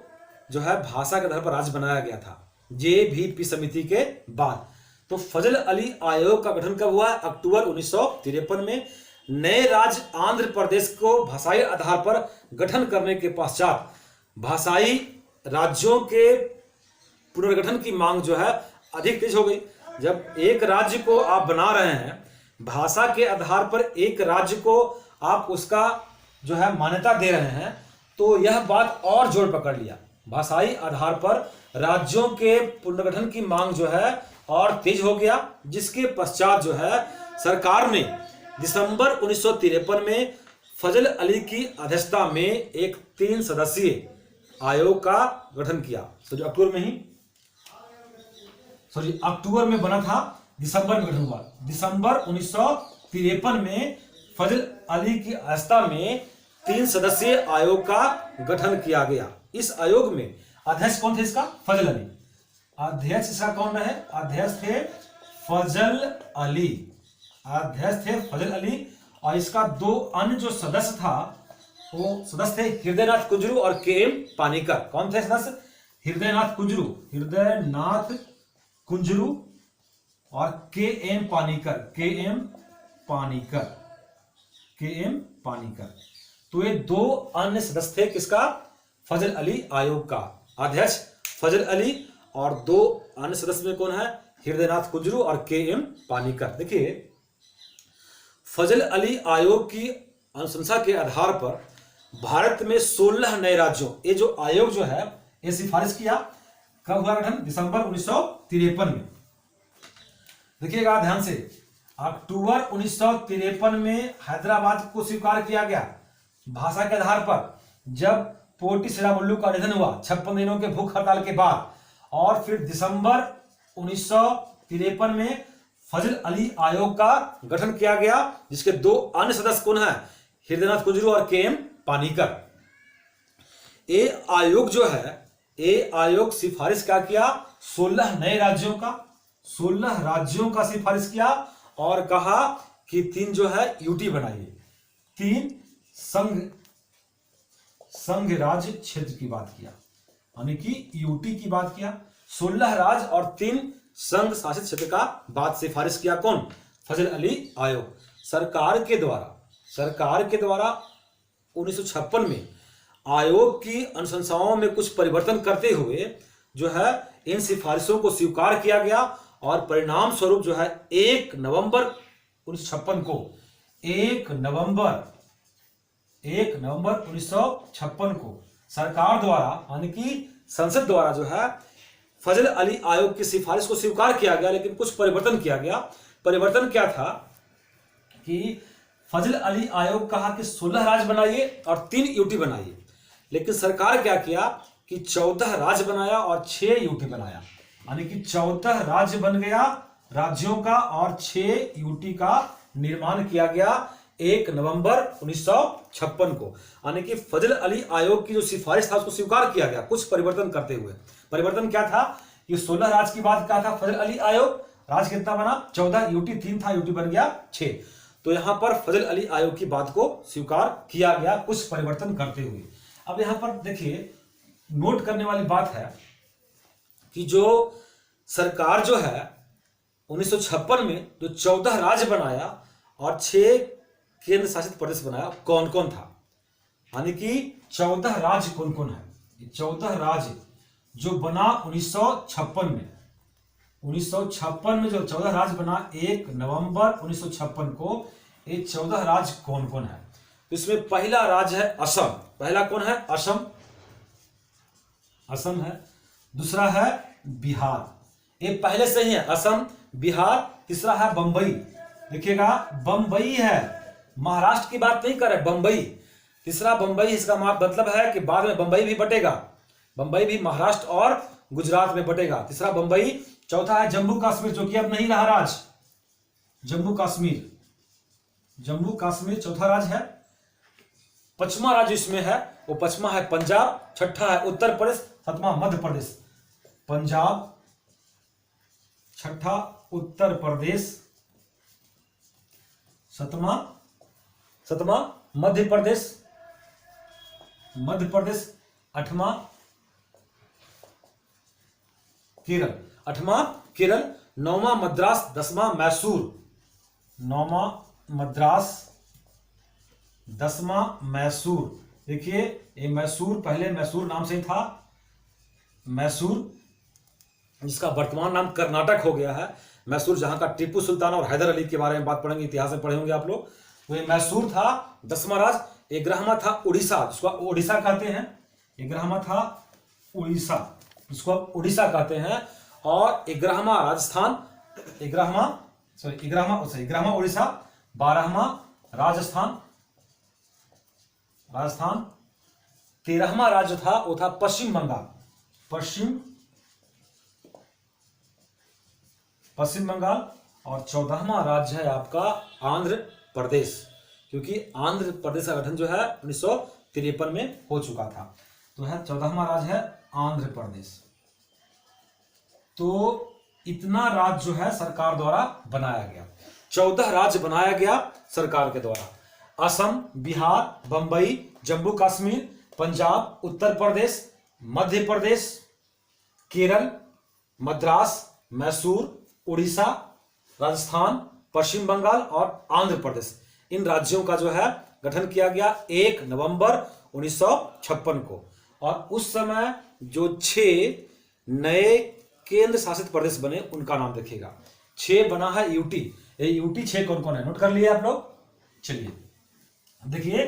जो है भाषा के आधार पर राज्य बनाया गया था, जेवीपी समिति के बाद। तो फजल अली आयोग का गठन कब हुआ? अक्टूबर 1953 में। नए राज्य आंध्र प्रदेश को भाषाई आधार पर गठन करने के पश्चात भाषाई राज्यों के पुनर्गठन की मांग जो है अधिक तेज हो गई। जब एक राज्य को आप बना रहे हैं, भाषा के आधार पर एक राज्य को आप उसका जो है मान्यता दे रहे हैं, तो यह बात और जोर पकड़ लिया। भाषाई आधार पर राज्यों के पुनर्गठन की मांग जो है और तेज हो गया, जिसके पश्चात जो है सरकार ने दिसंबर 1953 में फजल अली की अध्यक्षता में एक 3 सदस्यीय आयोग का गठन किया। तो जो अक्टूबर में बना था, दिसंबर में गठन हुआ। दिसंबर 1953 में फजल अली की अध्यक्षता में 3 सदस्यीय आयोग का गठन किया गया। इस आयोग में अध्यक्ष कौन थे इसका? फजल अली। अध्यक्ष इसका कौन रहे? अध्यक्ष थे फजल अली। अध्यक्ष थे फजल अली। और इसका 2 अन्य जो सदस्य था, वो सदस्य थे हृदयनाथ कुंजरू और के.एम. पानीकर। कौन थे सदस्य? हृदयनाथ कुंजरू और के.एम. पानीकर। तो ये 2 अन्य सदस्य थे किसका? फजल अली आयोग का। अध्यक्ष फजल अली और 2 अन्य सदस्य में कौन है? हृदयनाथ कुंजरू और के.एम. पानीकर। देखिए, फजल अली आयोग की अनुशंसा के आधार पर भारत में 16 नए राज्यों, ये जो आयोग जो है ये सिफारिश किया। कब हुआ गठन? दिसंबर 1953 में। देखिएगा ध्यान से, अक्टूबर 1953 में हैदराबाद को स्वीकार किया गया भाषा के आधार पर, जब पोटी श्रीरामुलु का निधन हुआ 56 दिनों के भूख हड़ताल के बाद। और फिर दिसंबर 1953 में फजल अली आयोग का गठन किया गया, जिसके 2 अन्य सदस्य कौन है? हृदयनाथ कुंजरू और के.एम. पानीकर। ये आयोग जो है, ये आयोग सिफारिश क्या किया? 16 नए राज्यों का, 16 राज्यों का सिफारिश किया और कहा कि 3 जो है यूटी बनाइए। 3 संघ राज्य क्षेत्र की बात किया, यानी कि यूटी की बात किया। 16 राज्य और 3 संघ शासित क्षेत्र का बात सिफारिश किया। कौन? फजल अली आयोग। सरकार के द्वारा 1956 में आयोग की अनुशंसाओं में कुछ परिवर्तन करते हुए जो है इन सिफारिशों को स्वीकार किया गया। और परिणाम स्वरूप जो है 1 नवंबर 1956 को 1 नवंबर 1956 को सरकार द्वारा, यानी कि संसद द्वारा जो है फजल अली आयोग की सिफारिश को स्वीकार किया गया, लेकिन कुछ परिवर्तन किया गया। परिवर्तन क्या था कि फजल अली आयोग कहा कि 16 राज्य बनाइए और 3 यूटी बनाइए, लेकिन सरकार क्या किया कि 14 राज्य बनाया और 6 यूटी बनाया, यानी कि 14 राज्य बन गया राज्यों का और 6 यूटी का निर्माण किया गया 1 नवंबर 1956 को। यानी कि फजल अली आयोग की जो सिफारिश था उसको स्वीकार किया गया कुछ परिवर्तन करते हुए। परिवर्तन क्या था? ये 16 राज्य की बात कहा था फजल अली आयोग, राज्य कितना बना? 14, यूटी 3 था, यूटी बन गया 6। तो यहां पर फजल अली आयोग की बात को स्वीकार किया गया कुछ परिवर्तन करते हुए। अब यहां पर देखिए, नोट करने वाली बात है कि जो सरकार जो है 1956 में जो 14 राज्य बनाया और 6 केंद्र शासित प्रदेश बनाया, कौन कौन था? यानी कि 14 राज्य कौन कौन है? 14 राज्य जो बना 1956 में, 1956 में जो 14 राज्य बना 1 नवंबर 1956 को, ये 14 राज्य कौन कौन है? तो इसमें पहला राज्य है असम। पहला कौन है? असम है। दूसरा है बिहार, ये पहले से ही है, असम, बिहार। तीसरा है बंबई, देखिएगा बंबई है, महाराष्ट्र की बात नहीं कर रहे, बंबई। तीसरा बंबई, इसका मतलब है कि बाद में बंबई भी बटेगा, बंबई भी महाराष्ट्र और गुजरात में बटेगा। तीसरा बंबई। चौथा है जम्मू कश्मीर, जो कि अब नहीं रहा राज्य, जम्मू कश्मीर चौथा राज्य है। पांचवा राज्य इसमें है, वो पांचवा है पंजाब। छठा है उत्तर प्रदेश। सातवां मध्य प्रदेश। पंजाब, छठा उत्तर प्रदेश, सातवां मध्य प्रदेश। मध्य प्रदेश, 8वां केरल, 8वां केरल, 9वां मद्रास, 10वां मैसूर, 9वां मद्रास, 10वां मैसूर। देखिए ये मैसूर पहले मैसूर नाम से ही था, मैसूर जिसका वर्तमान नाम कर्नाटक हो गया है। मैसूर जहां का टीपू सुल्तान और हैदर अली के बारे में बात पढ़ेंगे, इतिहास में पढ़े होंगे आप लोग। तो ये मैसूर था 10वां राज। 11वां था उड़ीसा, जिसको उड़ीसा कहते हैं, 11वां था उड़ीसा, जिसको आप उड़ीसा कहते हैं। और 11वां राजस्थान, 11वां उड़ीसा, 12वां राजस्थान, 13वां राज्य था वो था पश्चिम बंगाल, पश्चिम बंगाल। और 14वां राज्य है आपका आंध्र प्रदेश, क्योंकि आंध्र प्रदेश का गठन जो है 1953 में हो चुका था। तो है 14वां राज्य है आंध्र प्रदेश। तो इतना राज्य जो है सरकार द्वारा बनाया गया, 14 राज्य बनाया गया सरकार के द्वारा। असम, बिहार, बंबई, जम्मू कश्मीर, पंजाब, उत्तर प्रदेश, मध्य प्रदेश, केरल, मद्रास, मैसूर, उड़ीसा, राजस्थान, पश्चिम बंगाल और आंध्र प्रदेश, इन राज्यों का जो है गठन किया गया 1 नवंबर 1956 को। और उस समय जो 6 नए केंद्र शासित प्रदेश बने उनका नाम देखिएगा। 6 बना है यूटी। ये यूटी 6 कौन कौन है, नोट कर लिए आप लोग। चलिए देखिए,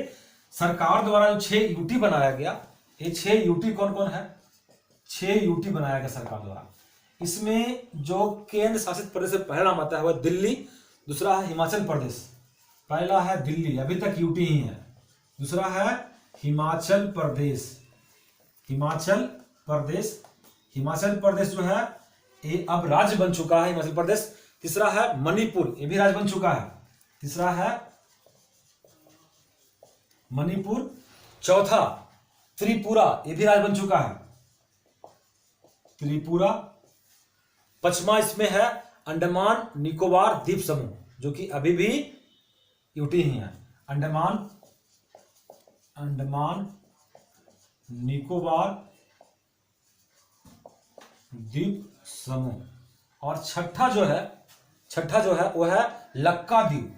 सरकार द्वारा जो 6 यूटी बनाया गया, ये 6 यूटी कौन कौन है, 6 यूटी बनाया गया सरकार द्वारा। इसमें जो केंद्र शासित प्रदेश से पहला नाम आता है वह दिल्ली, दूसरा है हिमाचल प्रदेश, पहला है दिल्ली, अभी तक यूटी ही है, दूसरा है हिमाचल प्रदेश, हिमाचल प्रदेश जो है ये अब राज्य बन चुका है हिमाचल प्रदेश। तीसरा है मणिपुर, ये भी राज्य बन चुका है, तीसरा है मणिपुर। चौथा त्रिपुरा, ये भी राज्य बन चुका है, त्रिपुरा। पचमा इसमें है अंडमान निकोबार द्वीप समूह, जो कि अभी भी यूटी ही है, अंडमान निकोबार द्वीप समूह। और छठा जो है वो है लक्काद्वीप,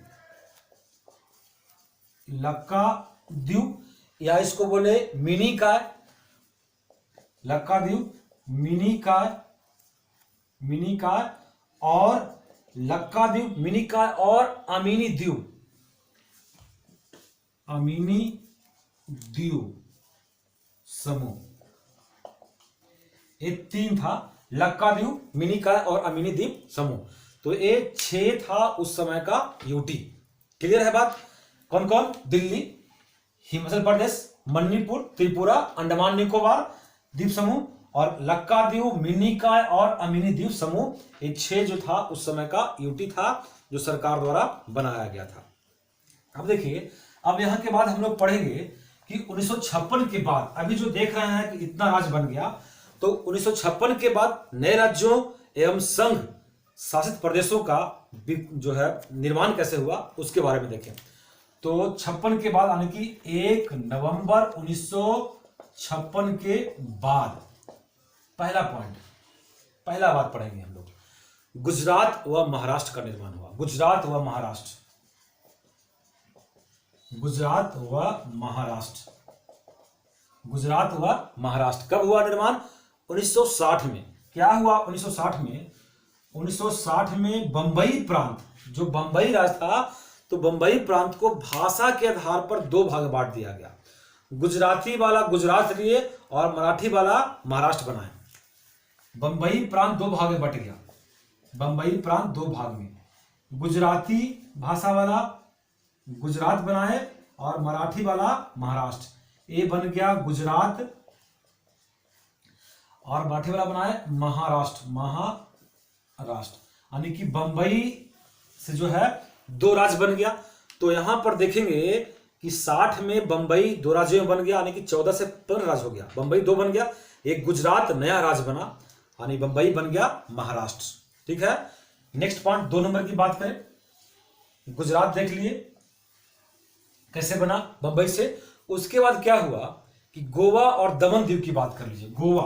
या इसको बोले मिनीकॉय, लक्काद्वीप, मिनीकॉय और लक्काद्वीप, मिनीकॉय और अमीनी द्वीप समूह, ये 3 था, लक्काद्वीप, मिनीकॉय और अमीनी द्वीप समूह। तो ये 6 था उस समय का यूटी। क्लियर है बात। कौन कौन, दिल्ली, हिमाचल प्रदेश, मणिपुर, त्रिपुरा, अंडमान निकोबार द्वीप समूह और लक्काद्वीप, मिनीकॉय और अमीनी द्वीप समूह, ये 6 जो था उस समय का यूटी था, जो सरकार द्वारा बनाया गया था। अब देखिए, अब यहां के बाद हम लोग पढ़ेंगे कि 1956 के बाद, अभी जो देख रहे हैं कि इतना राज्य बन गया, तो 1956 के बाद नए राज्यों एवं संघ शासित प्रदेशों का जो है निर्माण कैसे हुआ उसके बारे में देखें। तो 56 के बाद, यानी कि 1 नवंबर 1956 के बाद पहला बात पढ़ेंगे हम लोग, गुजरात व महाराष्ट्र का निर्माण हुआ। गुजरात व महाराष्ट्र कब हुआ निर्माण, 1960 में। क्या हुआ 1960 में बंबई प्रांत, जो बंबई राज था, तो बंबई प्रांत को भाषा के आधार पर 2 भाग बांट दिया गया। गुजराती वाला गुजरात लिए और मराठी वाला महाराष्ट्र बनाए। बंबई प्रांत 2 भाग में बट गया, बंबई प्रांत 2 भाग में, गुजराती भाषा वाला गुजरात बनाए और मराठी वाला महाराष्ट्र। ये बन गया गुजरात और मराठी वाला बनाए महाराष्ट्र, यानी कि बंबई से जो है 2 राज्य बन गया। तो यहां पर देखेंगे कि 60 में बंबई 2 राज्यों में बन गया, यानी कि 14 से 15 राज्य हो गया। बंबई 2 बन गया, एक गुजरात नया राज्य बना, यानी बंबई बन गया महाराष्ट्र। ठीक है, नेक्स्ट पॉइंट 2 नंबर की बात करें, गुजरात देख लिए कैसे बना बंबई से। उसके बाद क्या हुआ कि गोवा और दमन दीव की बात कर लीजिए। गोवा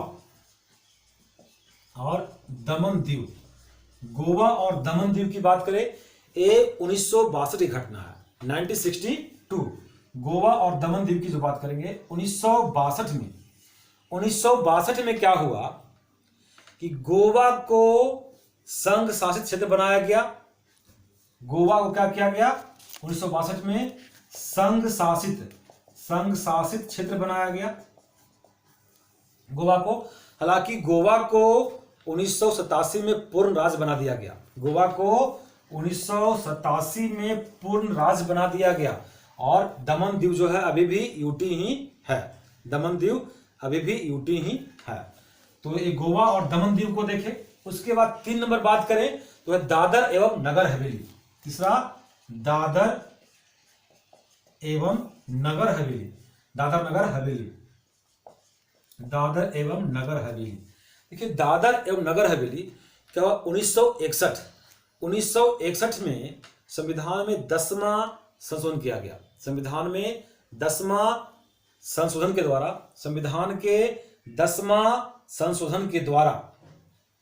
और दमन दीव, गोवा और दमन दीव की बात करें, ये 1962 की घटना है, 1962। गोवा और दमन दीव की जो बात करेंगे 1962 में क्या हुआ कि गोवा को संघ शासित क्षेत्र बनाया गया। गोवा को क्या किया गया 1962 में, संघ शासित क्षेत्र बनाया गया गोवा को। हालांकि गोवा को 1987 में पूर्ण राज्य बना दिया गया। गोवा को 1987 में पूर्ण राज्य बना दिया गया और दमन दीव जो है अभी भी यूटी ही है। दमन दीव अभी भी यूटी ही है। तो ये गोवा और दमन दीव को देखें। उसके बाद 3 नंबर बात करें तो है दादर एवं नगर हवेली। तीसरा दादर एवं नगर हवेली, दादर नगर हवेली, दादर एवं नगर हवेली। देखिए दादर एवं नगर हवेली क्या हुआ 1961 में संविधान में 10वां संशोधन किया गया। संविधान में 10वां संशोधन के द्वारा, संविधान के 10वां संशोधन के द्वारा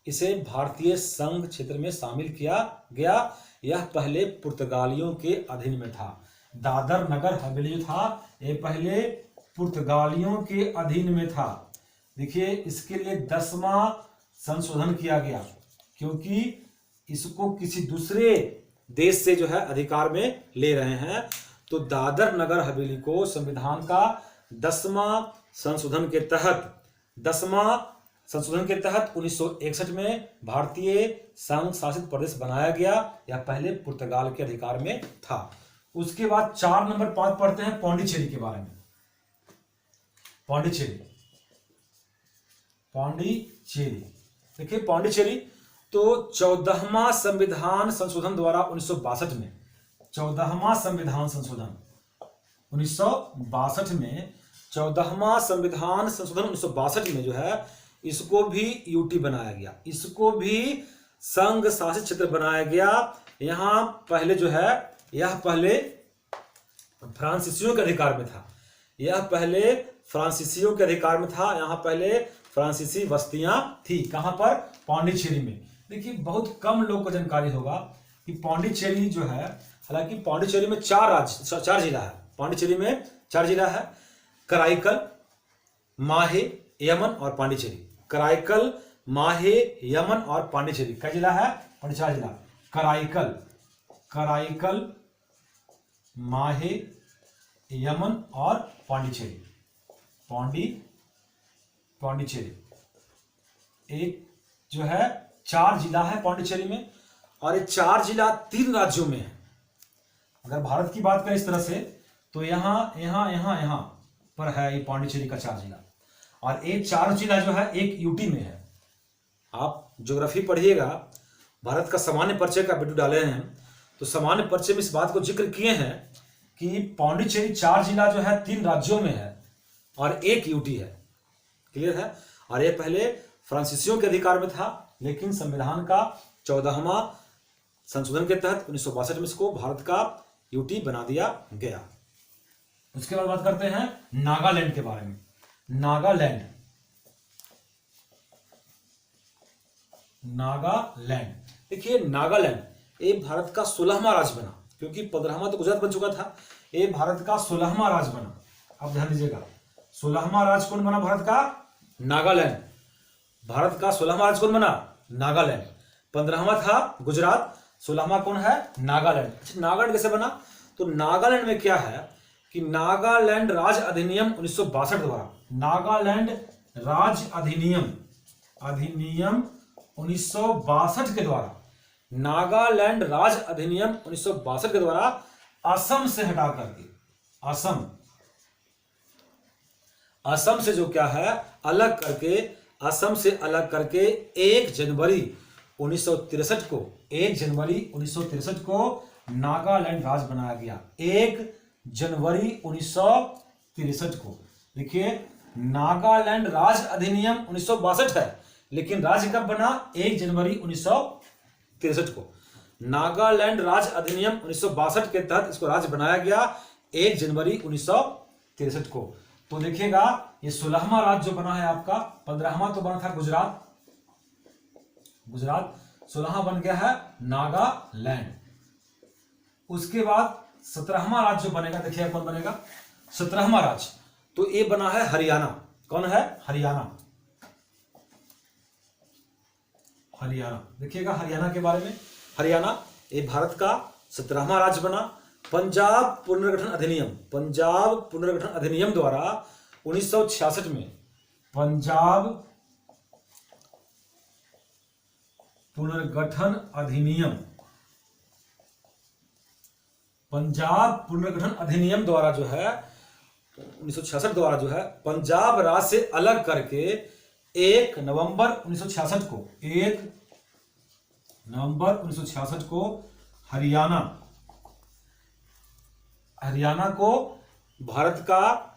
इसे भारतीय संघ क्षेत्र में शामिल किया गया। यह पहले पुर्तगालियों के अधीन में था। दादर नगर हवेली जो था ये पहले पुर्तगालियों के अधीन में था। देखिए इसके लिए 10वां संशोधन किया गया क्योंकि इसको किसी दूसरे देश से जो है अधिकार में ले रहे हैं। तो दादर नगर हवेली को संविधान का 10वां संशोधन के तहत 1961 में भारतीय संघ शासित प्रदेश बनाया गया। यह पहले पुर्तगाल के अधिकार में था। उसके बाद 4 नंबर 5 पढ़ते हैं पौंडीचेरी के बारे में। पौंडीचेरी देखिए पौंडीचेरी तो 14वां संविधान संशोधन द्वारा 1962 में, 14वां संविधान संशोधन 1962 में, 14वां संविधान संशोधन 1962 में जो है इसको भी यूटी बनाया गया। इसको भी संघ शासित क्षेत्र बनाया गया। यहां पहले जो है यह पहले फ्रांसीसियों के अधिकार में था। यह पहले फ्रांसीसियों के अधिकार में था। यहां पहले फ्रांसीसी बस्तियां थी। कहां पर? पौंडीचेरी में। देखिए बहुत कम लोग को जानकारी होगा कि पौंडीचेरी जो है, हालांकि पौंडीचेरी में 4 जिला है। पौंडीचेरी में 4 जिला है, कराईकल, माहे, यमन और पांडिचेरी। कराईकल, माहे, यमन और पांडिचेरी का जिला है। 4 जिला, कराईकल, माहे, यमन और पांडिचेरी। पौंडीचेरी एक जो है 4 जिला है पौंडीचेरी में, और ये 4 जिला 3 राज्यों में है। अगर भारत की बात करें इस तरह से तो यहां पर है ये पौंडीचेरी का 4 जिला, और ये 4 जिला जो है एक यूटी में है। आप ज्योग्राफी पढ़िएगा, भारत का सामान्य परिचय का वीडियो डाले हैं, तो सामान्य परिचय में इस बात को जिक्र किए हैं कि पौंडीचेरी 4 जिला जो है 3 राज्यों में है और एक यूटी है। क्लियर है? और ये पहले फ्रांसीसियों के अधिकार में था, लेकिन संविधान का 14वां संशोधन के तहत 1962 में इसको भारत का यूटी बना दिया गया। उसके बाद बात करते हैं नागालैंड के बारे में। नागालैंड देखिए नागालैंड ये भारत का 16वां राज्य बना, क्योंकि 15वां तो गुजरात बन चुका था। ये भारत का 16वां राज्य बना। अब ध्यान दीजिएगा, 16वां राज्य कौन बना भारत का? नागालैंड। भारत का 16वां राज्य कौन बना? नागालैंड। 15वां था गुजरात, 16वां कौन है? नागालैंड। अच्छा, नागालैंड कैसे बना? तो नागालैंड में क्या है कि नागालैंड राज्य अधिनियम 1962 द्वारा, नागालैंड राज्य अधिनियम 1962 के द्वारा, नागालैंड राज्य अधिनियम 1962 के द्वारा असम से हटा करके, असम से जो क्या है अलग करके, असम से अलग करके 1 जनवरी 1963 को नागालैंड राज्य बनाया गया। 1 जनवरी 1963 को। देखिए नागालैंड राज्य अधिनियम 1962 है, लेकिन राज्य कब बना? 1 जनवरी 1963 को। नागालैंड राज्य अधिनियम 1962 के तहत इसको राज्य बनाया गया 1 जनवरी 1963 को। तो देखिएगा ये 16वां राज्य जो बना है आपका। 15वां तो बना था गुजरात, 16वां बन गया है नागालैंड। उसके बाद 17वां राज्य जो बनेगा, देखिए कौन बनेगा 17वां राज्य, तो ये बना है हरियाणा। कौन है? हरियाणा। हरियाणा देखिएगा हरियाणा के बारे में। हरियाणा ये भारत का 17वां राज्य बना। पंजाब पुनर्गठन अधिनियम, पंजाब पुनर्गठन अधिनियम द्वारा 1966 में पंजाब पुनर्गठन अधिनियम, पंजाब पुनर्गठन अधिनियम द्वारा जो है 1966 द्वारा जो है पंजाब राज्य से अलग करके 1 नवंबर 1966 को 1 नवंबर 1966 को हरियाणा को भारत का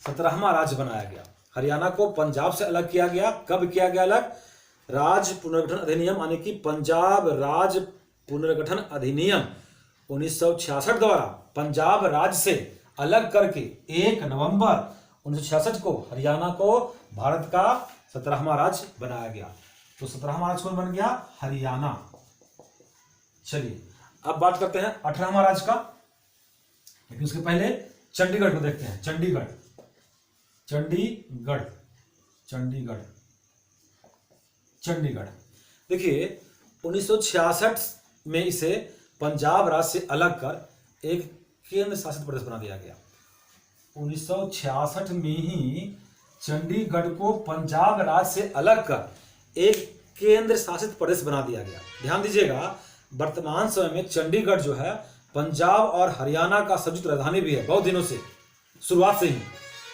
17वां राज्य बनाया गया। हरियाणा को पंजाब से अलग किया गया। कब किया गया अलग? राज्य पुनर्गठन अधिनियम यानी कि पंजाब राज्य पुनर्गठन अधिनियम 1966 द्वारा पंजाब राज्य से अलग करके 1 नवंबर 1966 को हरियाणा को भारत का 17वां राज्य बनाया गया। तो 17वां राज्य कौन बन गया? हरियाणा। चलिए अब बात करते हैं 18वां राज्य का, लेकिन उसके पहले चंडीगढ़ को देखते हैं। चंडीगढ़ देखिए 1966 में इसे पंजाब राज्य से अलग कर एक केंद्र शासित प्रदेश बना दिया गया। 1966 में ही चंडीगढ़ को पंजाब राज्य से अलग कर एक केंद्र शासित प्रदेश बना दिया गया। ध्यान दीजिएगा, वर्तमान समय में चंडीगढ़ जो है पंजाब और हरियाणा का संयुक्त राजधानी भी है। बहुत दिनों से, शुरुआत से ही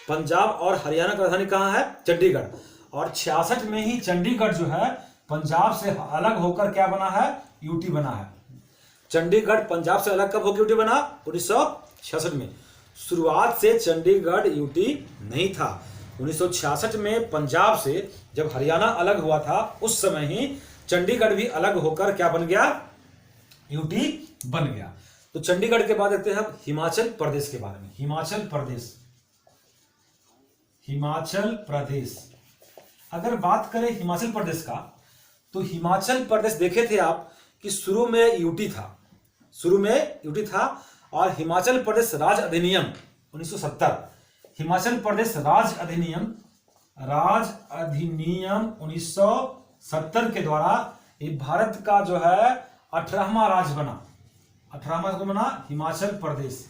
पंजाब और हरियाणा का राजधानी कहाँ है? चंडीगढ़। और 66 में ही चंडीगढ़ जो है पंजाब से अलग होकर क्या बना है? यूटी बना है। चंडीगढ़ पंजाब से अलग कब होकर यूटी बना? 1966 में। शुरुआत से चंडीगढ़ यूटी नहीं था। 1966 में पंजाब से जब हरियाणा अलग हुआ था उस समय ही चंडीगढ़ भी अलग होकर क्या बन गया? यूटी बन गया। तो चंडीगढ़ के बाद देखते हैं अब हिमाचल प्रदेश के बारे में। हिमाचल प्रदेश अगर बात करें हिमाचल प्रदेश का, तो हिमाचल प्रदेश देखे थे आप कि शुरू में यूटी था और हिमाचल प्रदेश राज्य अधिनियम 1970, हिमाचल प्रदेश राज्य अधिनियम 1970 के द्वारा ये भारत का जो है 18वां राज्य बना। 18वां को बना हिमाचल प्रदेश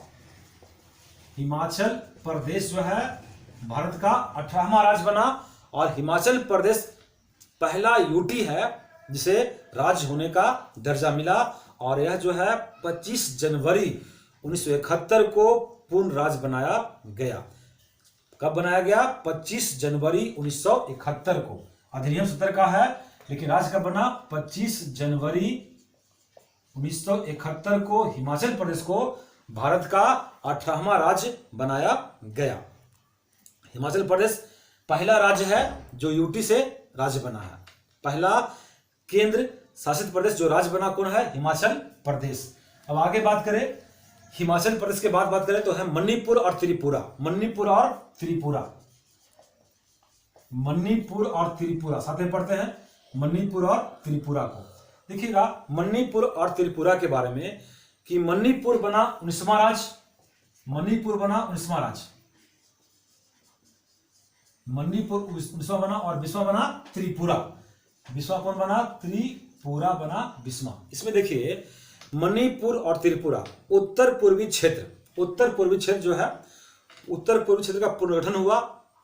जो है भारत का 18वां राज्य बना। और हिमाचल प्रदेश पहला यूटी है जिसे राज्य होने का दर्जा मिला। और यह जो है 25 जनवरी 1971 को पूर्ण राज्य बनाया गया। कब बनाया गया? 25 जनवरी 1971 को। अधिनियम 70 का है लेकिन राज्य कब बना? 25 जनवरी 1971 को हिमाचल प्रदेश को भारत का 18वां राज्य बनाया गया। हिमाचल प्रदेश पहला राज्य है जो यूटी से राज्य बना है। पहला केंद्र शासित प्रदेश जो राज्य बना कौन है? हिमाचल प्रदेश। अब आगे बात करें हिमाचल प्रदेश के बाद बात करें तो है मणिपुर और त्रिपुरा। साथ में पढ़ते हैं मणिपुर और त्रिपुरा को। देखिएगा मणिपुर और त्रिपुरा के बारे में कि मणिपुर बना 19वां राज्य। मणिपुर 19वां बना और 20वां बना त्रिपुरा। 20वां कौन बना? त्रिपुरा बना 20वां। इसमें देखिए मणिपुर और त्रिपुरा उत्तर पूर्वी क्षेत्र जो है उत्तर पूर्वी क्षेत्र का पुनर्गठन हुआ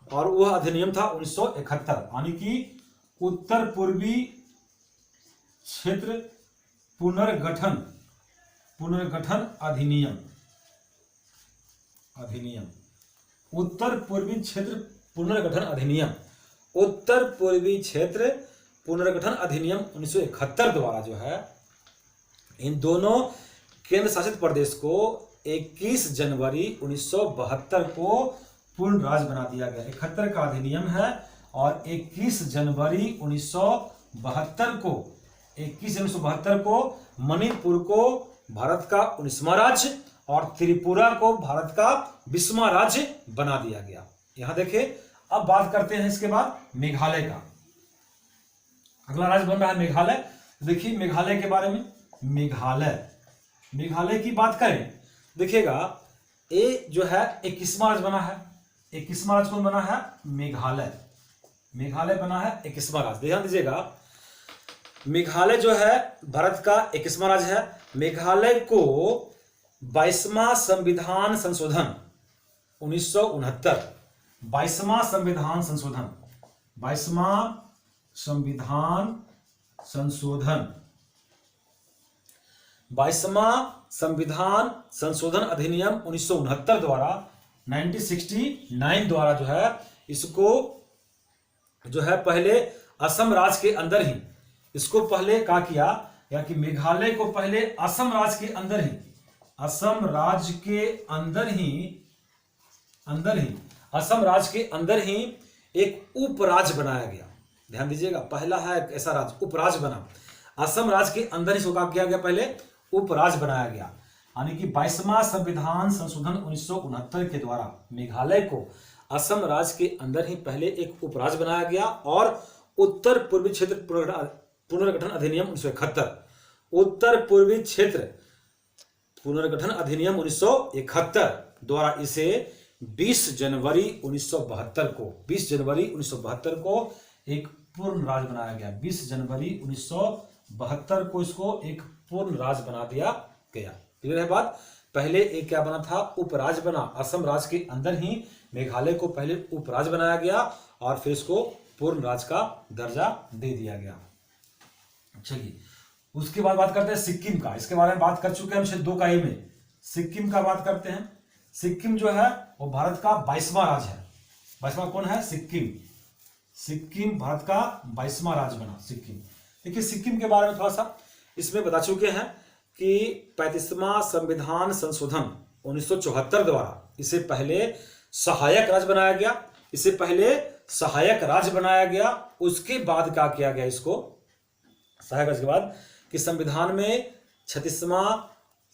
और वह अधिनियम था 1971 यानी कि उत्तर पूर्वी क्षेत्र पुनर्गठन अधिनियम। उत्तर पूर्वी क्षेत्र पुनर्गठन अधिनियम 1971 द्वारा जो है इन दोनों केंद्र शासित प्रदेश को 21 जनवरी 1972 को पूर्ण राज्य बना दिया गया। 71 का अधिनियम है और 21 जनवरी 1972 को मणिपुर को भारत का 19वां राज्य और त्रिपुरा को भारत का 20वां राज्य बना दिया गया। यहां देखिए अब बात करते हैं इसके बाद मेघालय का। अगला राज्य बन रहा है मेघालय। देखिए मेघालय के बारे में, मेघालय की बात करें, देखिएगा ये जो है 21वां राज्य बना है। 21वां राज्य कौन बना है? मेघालय। मेघालय बना है 21वां राज्य। ध्यान दीजिएगा, मेघालय जो है भारत का 21वां राज्य है। मेघालय को 22वां संविधान संशोधन 1969, 22वां संविधान संशोधन, 22वां संविधान संशोधन, 22वां संविधान संशोधन अधिनियम 1969 द्वारा 1969 द्वारा जो है इसको जो है पहले असम राज्य के अंदर ही इसको पहले क्या किया, या कि मेघालय को पहले असम राज्य के अंदर ही, असम राज्य के असम राज्य के अंदर ही एक उपराज्य बनाया गया। ध्यान दीजिएगा, पहला है ऐसा राज्य उपराज्य बना, असम राज्य के अंदर ही इसको किया गया, पहले उपराज्य बनाया गया। यानी कि 22वां संविधान संशोधन 1969 के द्वारा मेघालय को असम राज्य के अंदर ही पहले एक उपराज्य बनाया गया और उत्तर पूर्वी क्षेत्र पुनर्गठन अधिनियम 1971, उत्तर पूर्वी क्षेत्र पुनर्गठन अधिनियम 1971 द्वारा इसे 20 जनवरी 1972 को एक पूर्ण राज्य बनाया गया। 20 जनवरी 1972 को इसको एक पूर्ण राज्य बना दिया गया। क्लियर है बात? पहले एक क्या बना था? उपराज्य बना, असम राज्य के अंदर ही मेघालय को पहले उपराज्य बनाया गया और फिर इसको पूर्ण राज्य का दर्जा दे दिया गया। चलिए उसके बाद बात करते हैं सिक्किम का। इसके बारे में बात कर चुके हैं हम 2 इकाई में। सिक्किम का बात करते हैं। सिक्किम जो है वो भारत का 22वां राज्य है। 22वां कौन है? सिक्किम। सिक्किम भारत का 22वां राज्य बना सिक्किम। देखिए सिक्किम के बारे में थोड़ा सा इसमें बता चुके हैं कि 35वां संविधान संशोधन 1974 द्वारा इसे पहले सहायक राज्य बनाया गया। इससे पहले सहायक राज्य बनाया गया, उसके बाद क्या किया गया इसको सहायक राज्य के बाद कि संविधान में 36वां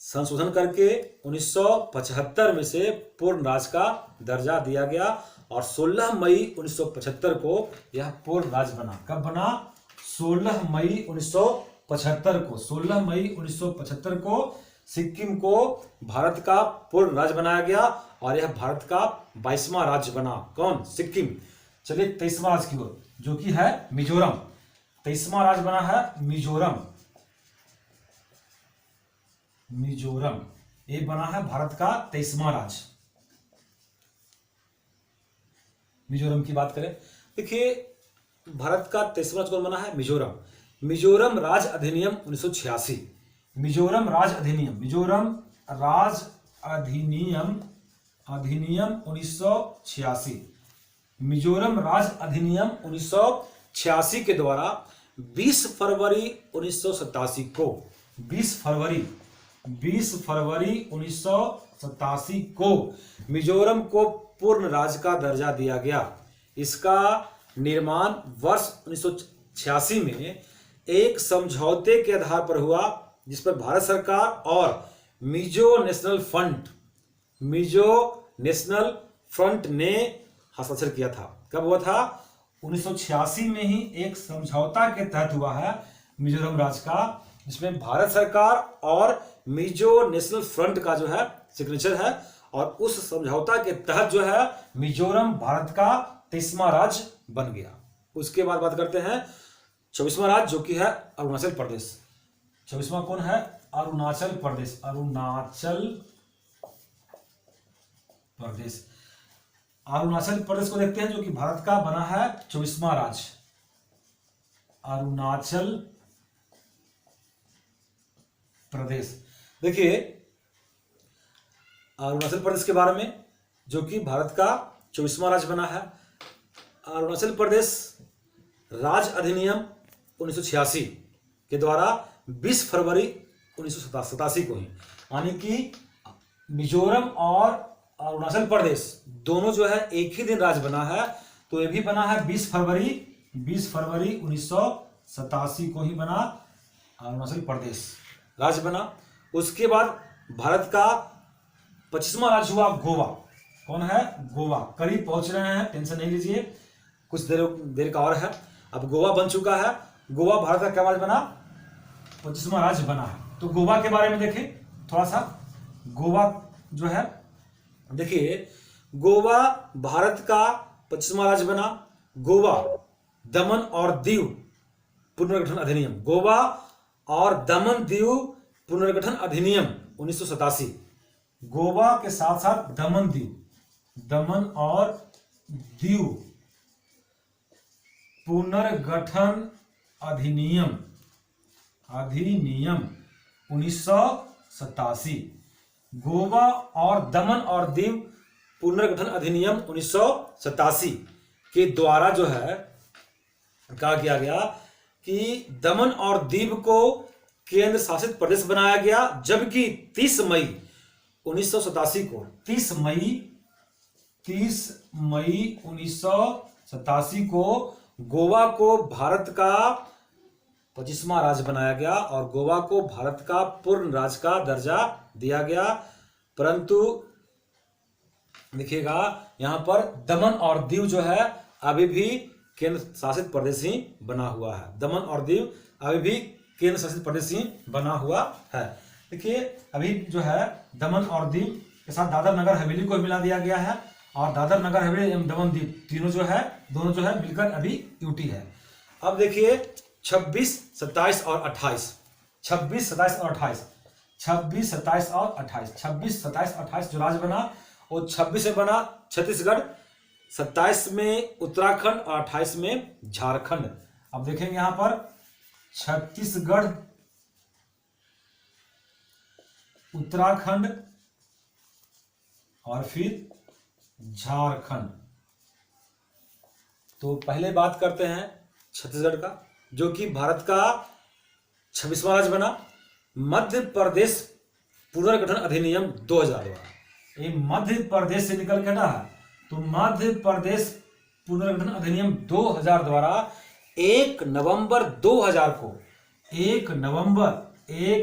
संशोधन करके 1975 में से पूर्ण राज्य का दर्जा दिया गया और 16 मई 1975 को यह पूर्ण राज्य बना। कब बना? 16 मई 1975 को। 16 मई 1975 को सिक्किम को भारत का पूर्ण राज्य बनाया गया और यह भारत का 22वां राज्य बना। कौन? सिक्किम। चलिए 23वां राज्य की ओर, जो कि है मिजोरम। 23वां राज्य बना है मिजोरम। मिजोरम ये बना है भारत का 23वां राज्य। मिजोरम की बात करें, देखिए भारत का 23वां राज्य कौन बना है? मिजोरम। मिजोरम राज्य अधिनियम 1986। मिजोरम राज्य अधिनियम, मिजोरम राज्य अधिनियम 1986। मिजोरम राज्य अधिनियम 1986 के द्वारा 20 फरवरी 1987 को 20 फरवरी 1987 को मिजोरम को पूर्ण राज्य का दर्जा दिया गया। इसका निर्माण वर्ष 1986 में एक समझौते के आधार पर हुआ, जिस पर भारत सरकार और मिजो नेशनल फ्रंट ने हस्ताक्षर किया था। कब हुआ था? 1986 में ही एक समझौता के तहत हुआ है मिजोरम राज्य का, जिसमें भारत सरकार और मिजो नेशनल फ्रंट का जो है सिग्नेचर है और उस समझौता के तहत जो है मिजोरम भारत का 23वां राज्य बन गया। उसके बाद बात करते हैं 24वां राज्य, जो कि है अरुणाचल प्रदेश। 24वां कौन है? अरुणाचल प्रदेश। अरुणाचल प्रदेश। अरुणाचल प्रदेश को देखते हैं, जो कि भारत का बना है 24वां राज्य। अरुणाचल प्रदेश। देखिए अरुणाचल प्रदेश के बारे में, जो कि भारत का 24वां राज्य बना है। अरुणाचल प्रदेश राज्य अधिनियम 1986 के द्वारा 20 फरवरी 1987 को ही, यानी कि मिजोरम और अरुणाचल प्रदेश दोनों जो है एक ही दिन राज्य बना है, तो ये भी बना है 20 फरवरी 1987 को ही बना अरुणाचल प्रदेश राज्य बना। उसके बाद भारत का 25वां राज्य हुआ गोवा। कौन है? गोवा। करीब पहुंच रहे हैं, टेंशन नहीं लीजिए, कुछ देर का और है। अब गोवा बन चुका है। गोवा भारत का क्या राज्य बना? 25वां राज्य बना है। तो गोवा के बारे में देखें थोड़ा सा। गोवा जो है, देखिए, गोवा भारत का 25वां राज्य बना। गोवा दमन और दीव पुनर्गठन अधिनियम, गोवा और दमन दीव पुनर्गठन अधिनियम 1987। गोवा के साथ साथ दमन और दीव पुनर्गठन अधिनियम 1987। गोवा और दमन और दीव पुनर्गठन अधिनियम 1987 के द्वारा जो है कहा किया गया कि दमन और दीव को केंद्र शासित प्रदेश बनाया गया, जबकि 30 मई 1987 को 30 मई 1987 को गोवा को भारत का 25वां राज्य बनाया गया और गोवा को भारत का पूर्ण राज्य का दर्जा दिया गया। परंतु देखिएगा यहां पर दमन और दीव जो है अभी भी केंद्र शासित प्रदेश ही बना हुआ है। दमन और दीव अभी भी केंद्र शासित प्रदेश ही बना हुआ है। देखिए अभी जो है दमन और दीव के साथ दादर नगर हवेली को मिला दिया गया है और दादर नगर हवेली एवं दमन दीव तीनों जो है दोनों जो है मिलकर अभी यूटी है। अब देखिए 26, 27 और 28, 26, 27 और 28, 26, 27 और 28, 26, 27 और 28 जो राज्य बना वो 26 में बना छत्तीसगढ़, 27 में उत्तराखंड और 28 में झारखंड। अब देखेंगे यहां पर छत्तीसगढ़, उत्तराखंड और फिर झारखंड। तो पहले बात करते हैं छत्तीसगढ़ का, जो कि भारत का 26वां राज्य बना। मध्य प्रदेश पुनर्गठन अधिनियम 2000 द्वारा, ये मध्य प्रदेश से निकल के ना है, तो मध्य प्रदेश पुनर्गठन अधिनियम 2000 द्वारा 1 नवंबर 2000 को 1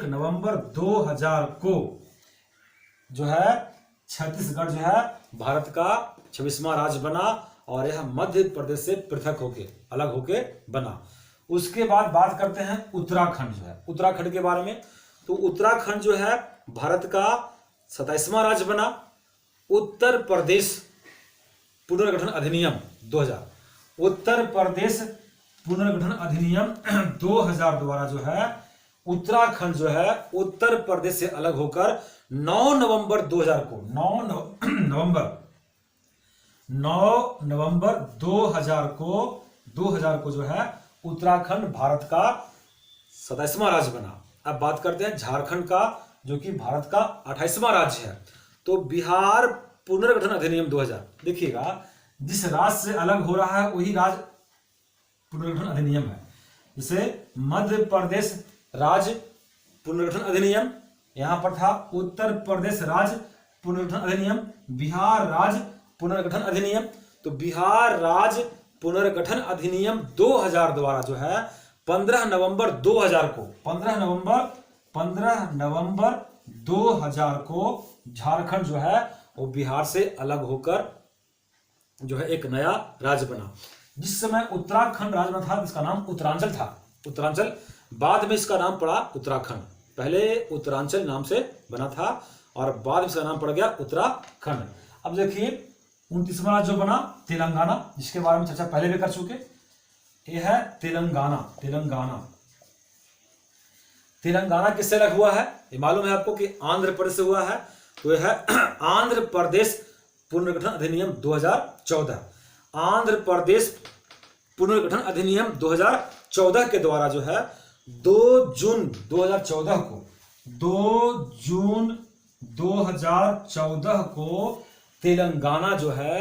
नवंबर 2000 को जो है छत्तीसगढ़ जो है भारत का 26वां राज्य बना और यह मध्य प्रदेश से पृथक होके अलग होके बना। उसके बाद बात करते हैं उत्तराखंड जो है, उत्तराखंड के बारे में। तो उत्तराखंड जो है भारत का 27वां राज्य बना। उत्तर प्रदेश पुनर्गठन अधिनियम 2000, उत्तर प्रदेश पुनर्गठन अधिनियम 2000 द्वारा जो है उत्तराखंड जो है उत्तर प्रदेश से अलग होकर 9 नवंबर 2000 को 9 नवंबर 2000 को जो है उत्तराखंड भारत का 27वां राज्य बना। अब बात करते हैं झारखंड का, जो कि भारत का 28वां राज्य है। तो बिहार पुनर्गठन अधिनियम 2000, देखिएगा जिस राज्य से अलग हो रहा है वही राज्य पुनर्गठन अधिनियम है। जैसे मध्य प्रदेश राज्य पुनर्गठन अधिनियम यहां पर था, उत्तर प्रदेश राज्य पुनर्गठन अधिनियम, बिहार राज्य पुनर्गठन अधिनियम। तो बिहार राज्य पुनर्गठन अधिनियम 2000 द्वारा जो है 15 नवंबर 2000 को 15 नवंबर 2000 को झारखंड जो है वो बिहार से अलग होकर जो है एक नया राज्य बना। जिस समय उत्तराखंड राज्य में था इसका नाम उत्तरांचल था, उत्तरांचल। बाद में इसका नाम पड़ा उत्तराखंड। पहले उत्तरांचल नाम से बना था और बाद में इसका नाम पड़ गया उत्तराखंड। अब देखिए 29वां राज्य जो बना तेलंगाना, जिसके बारे में चर्चा पहले भी कर चुके। यह है तेलंगाना किससे अलग हुआ है? ये मालूम है आपको कि आंध्र प्रदेश से हुआ है। तो यह है आंध्र प्रदेश पुनर्गठन अधिनियम 2014। आंध्र प्रदेश पुनर्गठन अधिनियम 2014 के द्वारा जो है 2 जून 2014 को तेलंगाना जो है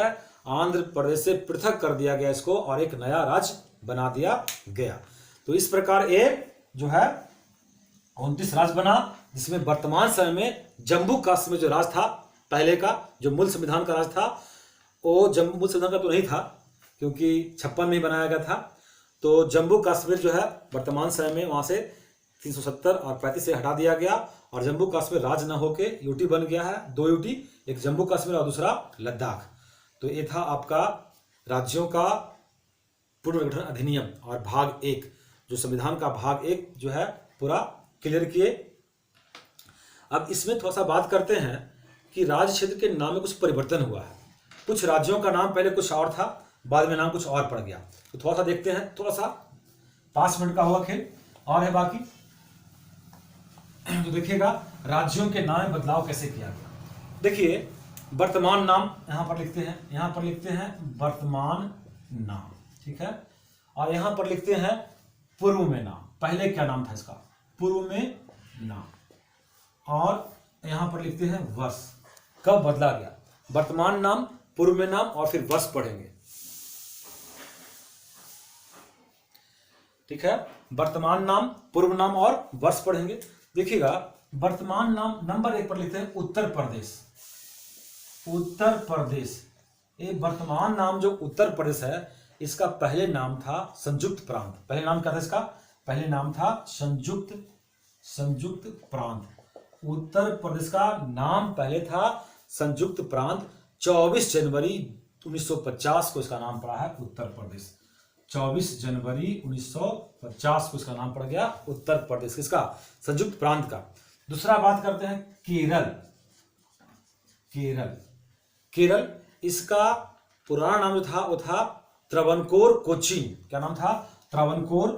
आंध्र प्रदेश से पृथक कर दिया गया इसको और एक नया राज्य बना दिया गया। तो इस प्रकार ये जो है 29 राज्य बना, जिसमें वर्तमान समय में जम्मू कश्मीर जो राज्य था पहले का, जो मूल संविधान का राज्य था, वो जम्मू मूल संविधान का तो नहीं था क्योंकि 56 में ही बनाया गया था। तो जम्मू कश्मीर जो है वर्तमान समय में वहां से 370 और 35 से हटा दिया गया और जम्मू कश्मीर राज्य न होके यूटी बन गया है, 2 यूटी, एक जम्मू कश्मीर और दूसरा लद्दाख। तो ये था आपका राज्यों का पुनर्गठन अधिनियम और भाग 1, जो संविधान का भाग 1 जो है पूरा क्लियर किए। अब इसमें थोड़ा सा बात करते हैं कि राज्य क्षेत्र के नाम में कुछ परिवर्तन हुआ है। कुछ राज्यों का नाम पहले कुछ और था, बाद में नाम कुछ और पड़ गया। तो थोड़ा सा देखते हैं, थोड़ा सा 5 मिनट का हुआ खेल और है बाकी। तो देखिएगा राज्यों के नाम में बदलाव कैसे किया गया। देखिए वर्तमान नाम यहां पर लिखते हैं, यहां पर लिखते हैं वर्तमान नाम, ठीक है। और यहां पर लिखते हैं पूर्व में नाम, पहले क्या नाम था इसका, पूर्व में नाम। और यहां पर लिखते हैं वर्ष, कब बदला गया। वर्तमान नाम, पूर्व में नाम और फिर वर्ष पढ़ेंगे, ठीक है। वर्तमान नाम, पूर्व नाम और वर्ष पढ़ेंगे। देखिएगा वर्तमान नाम नंबर 1 पर लिखते हैं उत्तर प्रदेश। उत्तर प्रदेश, ये वर्तमान नाम जो उत्तर प्रदेश है, इसका पहले नाम था संयुक्त प्रांत। पहले नाम क्या था इसका, पहले नाम था संयुक्त प्रांत। उत्तर प्रदेश का नाम पहले था संयुक्त प्रांत। 24 जनवरी 1950 को इसका नाम पड़ा है उत्तर प्रदेश। 24 जनवरी 1950 को इसका नाम पड़ गया उत्तर प्रदेश, किसका, संयुक्त प्रांत का। दूसरा बात करते हैं केरल। केरल, केरल, इसका पुराना नाम जो था वो था त्रावणकोर कोचीन। क्या नाम था, त्रावणकोर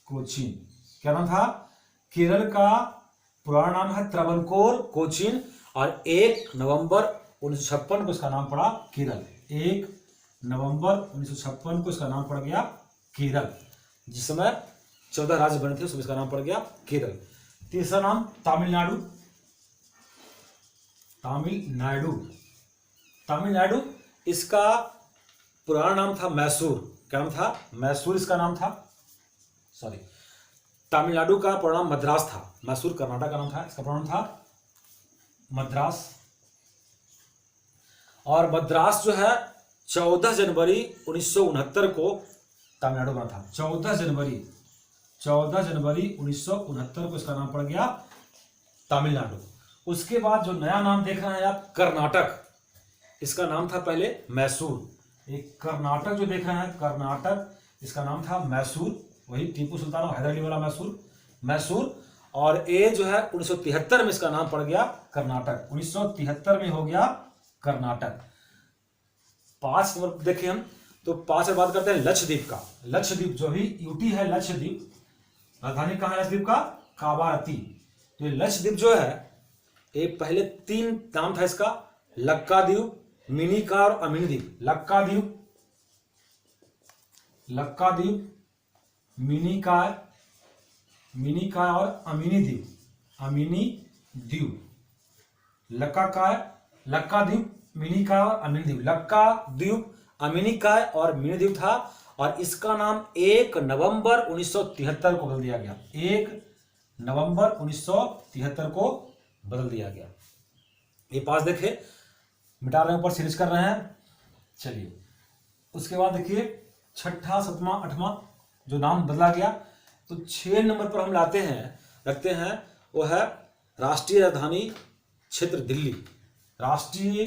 कोचीन। क्या नाम था, केरल का पुराना नाम है त्रावणकोर कोचीन। और 1 नवंबर 1956 को इसका नाम पड़ा केरल। 1 नवंबर 1956 को इसका नाम पड़ गया केरल। जिस समय 14 राज्य बने थे उसमें इसका नाम पड़ गया केरल। तीसरा नाम तमिलनाडु। तमिलनाडु, इसका पुराना नाम था मैसूर। क्या नाम था, मैसूर इसका नाम था। सॉरी, तमिलनाडु का पुराना नाम मद्रास था। मैसूर कर्नाटक का नाम था, इसका पुराना नाम था मद्रास। और मद्रास जो है 14 जनवरी 1969 को तमिलनाडु बना था। 14 जनवरी 1969 को इसका नाम पड़ गया तमिलनाडु। उसके बाद जो नया नाम देख रहे हैं आप, कर्नाटक, इसका नाम था पहले मैसूर। एक कर्नाटक जो देख रहे हैं, कर्नाटक, इसका नाम था मैसूर, वही टीपू सुल्तान और हैदर अली वाला मैसूर। और ये जो है 1973 में इसका नाम पड़ गया कर्नाटक। 1973 में हो गया कर्नाटक। 5 नंबर देखें हम, तो 5 में बात करते हैं लक्षद्वीप का। लक्षद्वीप जो भी यूटी है, लक्षद्वीप, राजधानी कहाँ है लक्षद्वीप का, कावारती। तो ये लक्षद्वीप जो है, ये पहले 3 नाम था इसका, लक्काद्वीप, मिनिकॉय और अमीनी द्वीप। लक्काद्वीप, मिनिकॉय और अमीनी द्वीप। लक्काद्वीप, मिनिकॉय और अमीनी द्वीप। लक्काद्वीप, अमीनिकॉय और मिनी द्वीप था। और इसका नाम 1 नवंबर 1973 को बदल दिया गया। 1 नवंबर 1973 को बदल दिया गया। ये 5 देखे, मिटा रहे हैं, ऊपर सीरीज कर रहे हैं। चलिए उसके बाद देखिए 6ठा, 7वां, 8वां जो नाम बदला गया। तो 6 नंबर पर हम रखते हैं वो है राष्ट्रीय राजधानी क्षेत्र दिल्ली। राष्ट्रीय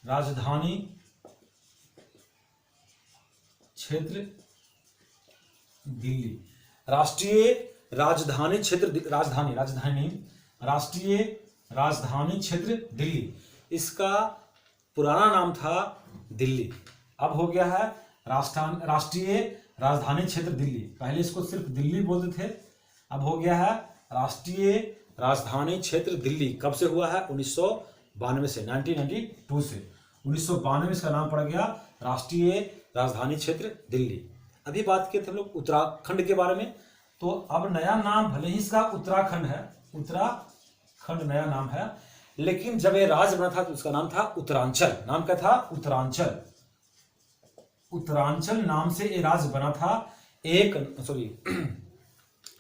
राजधानी क्षेत्र दिल्ली। राष्ट्रीय राजधानी क्षेत्र दिल्ली। इसका पुराना नाम था दिल्ली, अब हो गया है राष्ट्रीय राजधानी क्षेत्र दिल्ली। पहले इसको सिर्फ दिल्ली बोलते थे, अब हो गया है राष्ट्रीय राजधानी क्षेत्र दिल्ली। कब से हुआ है, 1992 से, 1992 से। 1992 में इसका नाम पड़ गया राष्ट्रीय राजधानी क्षेत्र दिल्ली। अभी बात किए थे हम लोग उत्तराखंड के बारे में। तो अब नया नाम भले ही इसका उत्तराखंड है, उत्तराखंड नया नाम है, लेकिन जब ये राज्य बना था तो उसका नाम था उत्तरांचल। नाम क्या था, उत्तरांचल नाम से ये राज्य बना था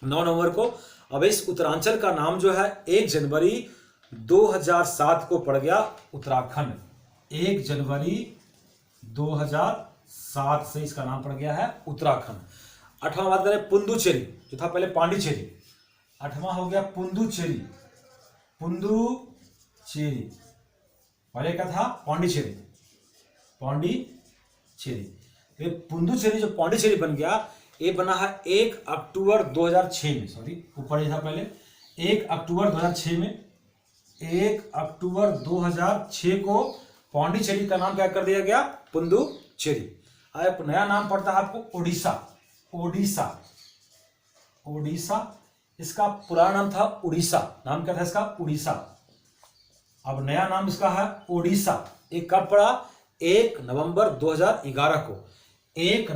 9 नवंबर को। अब इस उत्तरांचल का नाम जो है 1 जनवरी 2007 को पड़ गया उत्तराखंड। 1 जनवरी 2007 से इसका नाम पड़ गया है उत्तराखंड। 8वां बात करें पुंदुचेरी, जो था पहले पांडिचेरी। 8वां हो गया पुंदुचेरी। पुंदुचेरी पहले क्या था? पांडिचेरी। पांडिचेरी, ये पुंदुचेरी जो पांडिचेरी बन गया, ये बना है 1 अक्टूबर 2006 में। सॉरी, ऊपर ये था पहले 1 अक्टूबर 2006 में। 1 अक्टूबर 2006 को पांडिचेरी का नाम क्या कर दिया गया? पुंदुचेरी। अब नया नाम पड़ता है आपको ओडिशा। ओडिशा, ओडिशा, इसका पुराना नाम था उड़ीसा। नाम क्या था इसका? उड़ीसा। अब नया नाम इसका है ओडिशा। एक कब पड़ा? 1 नवंबर 2011 को। 1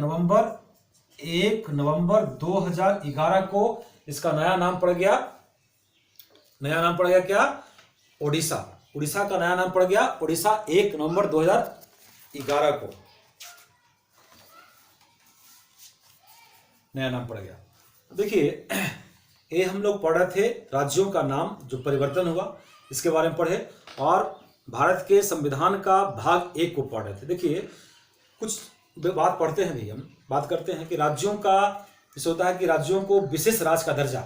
नवंबर 2011 को इसका नया नाम पड़ गया। नया नाम पड़ गया क्या? ओडिशा। उड़ीसा का नया नाम पड़ गया ओडिशा 1 नवंबर 2011 को नया नाम पड़ गया। देखिए, ये हम लोग पढ़ रहे थे राज्यों का नाम जो परिवर्तन हुआ, इसके बारे में पढ़े, और भारत के संविधान का भाग 1 को पढ़ रहे थे। देखिए, कुछ बात पढ़ते हैं, हम बात करते हैं कि राज्यों का इस होता है कि राज्यों को विशेष राज्य का दर्जा।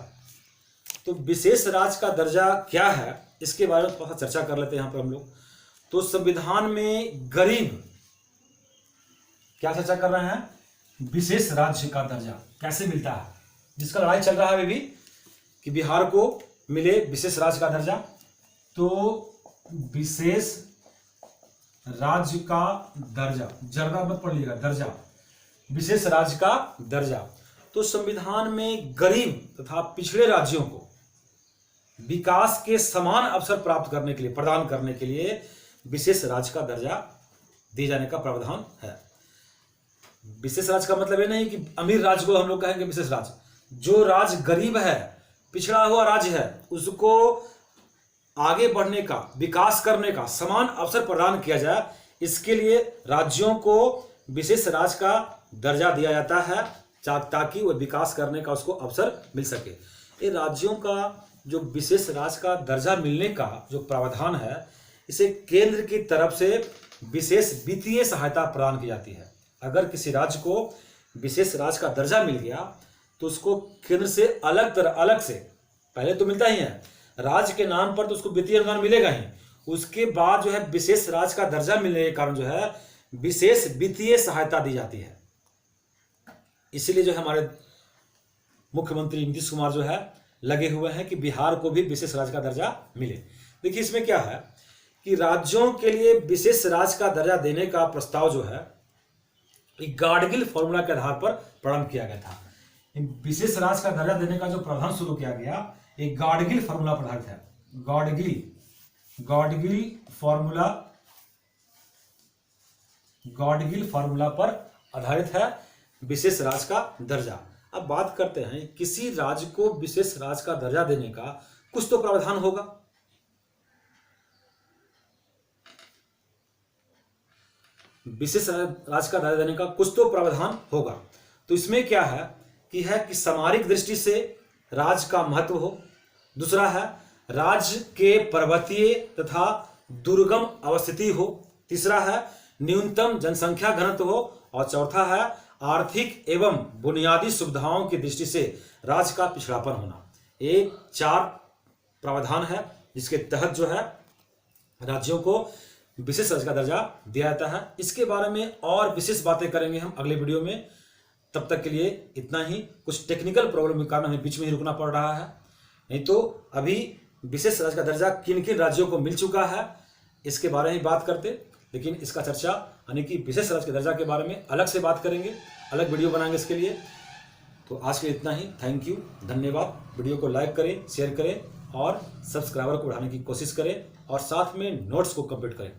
तो विशेष राज्य का दर्जा क्या है, इसके बारे में थोड़ा सा चर्चा कर लेते हैं यहाँ पर हम लोग। तो संविधान में गरीब, क्या चर्चा कर रहे हैं? विशेष राज्य का दर्जा कैसे मिलता है, जिसका लड़ाई चल रहा है अभी भी कि बिहार को मिले विशेष राज्य का दर्जा। तो विशेष राज्य का दर्जा, जर्दा मत पढ़िएगा, दर्जा, विशेष राज्य का दर्जा। तो संविधान में गरीब तथा पिछड़े राज्यों को विकास के समान अवसर प्राप्त करने के लिए, प्रदान करने के लिए विशेष राज्य का दर्जा दिए जाने का प्रावधान है। विशेष राज्य का मतलब ये नहीं कि अमीर राज्य को हम लोग कहेंगे विशेष राज्य। जो राज्य गरीब है, पिछड़ा हुआ राज्य है, उसको आगे बढ़ने का, विकास करने का समान अवसर प्रदान किया जाए, इसके लिए राज्यों को विशेष राज्य का दर्जा दिया जाता है, ताकि वह विकास करने का उसको अवसर मिल सके। ये राज्यों का जो विशेष राज्य का दर्जा मिलने का जो प्रावधान है, इसे केंद्र की तरफ से विशेष वित्तीय सहायता प्रदान की जाती है। अगर किसी राज्य को विशेष राज्य का दर्जा मिल गया तो उसको केंद्र से अलग से, पहले तो मिलता ही है राज्य के नाम पर, तो उसको वित्तीय अनुदान मिलेगा ही। उसके बाद जो है विशेष राज्य का दर्जा मिलने के कारण जो है विशेष वित्तीय सहायता दी जाती है। इसीलिए जो है हमारे मुख्यमंत्री नीतीश कुमार जो है लगे हुए हैं कि बिहार को भी विशेष राज्य का दर्जा मिले। देखिए, इसमें क्या है कि राज्यों के लिए विशेष राज्य का दर्जा देने का प्रस्ताव जो है एक गाडगिल फॉर्मूला के आधार पर प्रारंभ किया गया था। विशेष राज्य का दर्जा देने का जो प्रावधान शुरू किया गया, एक गाडगिल फॉर्मूला पर आधारित है। गाडगिल फॉर्मूला पर आधारित है विशेष राज्य का दर्जा। अब बात करते हैं, किसी राज्य को विशेष राज्य का दर्जा देने का कुछ तो प्रावधान होगा। विशेष राज्य का दर्जा देने का कुछ तो प्रावधान होगा। तो इसमें क्या है कि सामरिक दृष्टि से राज्य का महत्व हो। दूसरा है राज्य के पर्वतीय तथा दुर्गम अवस्थिति हो। तीसरा है न्यूनतम जनसंख्या घनत्व हो। और चौथा है आर्थिक एवं बुनियादी सुविधाओं की दृष्टि से राज्य का पिछड़ापन होना। ये 4 प्रावधान है जिसके तहत जो है राज्यों को विशेष राज्य का दर्जा दिया जाता है। इसके बारे में और विशेष बातें करेंगे हम अगले वीडियो में। तब तक के लिए इतना ही। कुछ टेक्निकल प्रॉब्लम के कारण हमें बीच में ही रुकना पड़ रहा है, नहीं तो अभी विशेष राज्य का दर्जा किन किन राज्यों को मिल चुका है इसके बारे में बात करते, लेकिन इसका चर्चा यानी कि विशेष राज्य के दर्जा के बारे में अलग से बात करेंगे, अलग वीडियो बनाएंगे इसके लिए। तो आज के लिए इतना ही। थैंक यू, धन्यवाद। वीडियो को लाइक करें, शेयर करें और सब्सक्राइबर को बढ़ाने की कोशिश करें और साथ में नोट्स को कंप्लीट करें।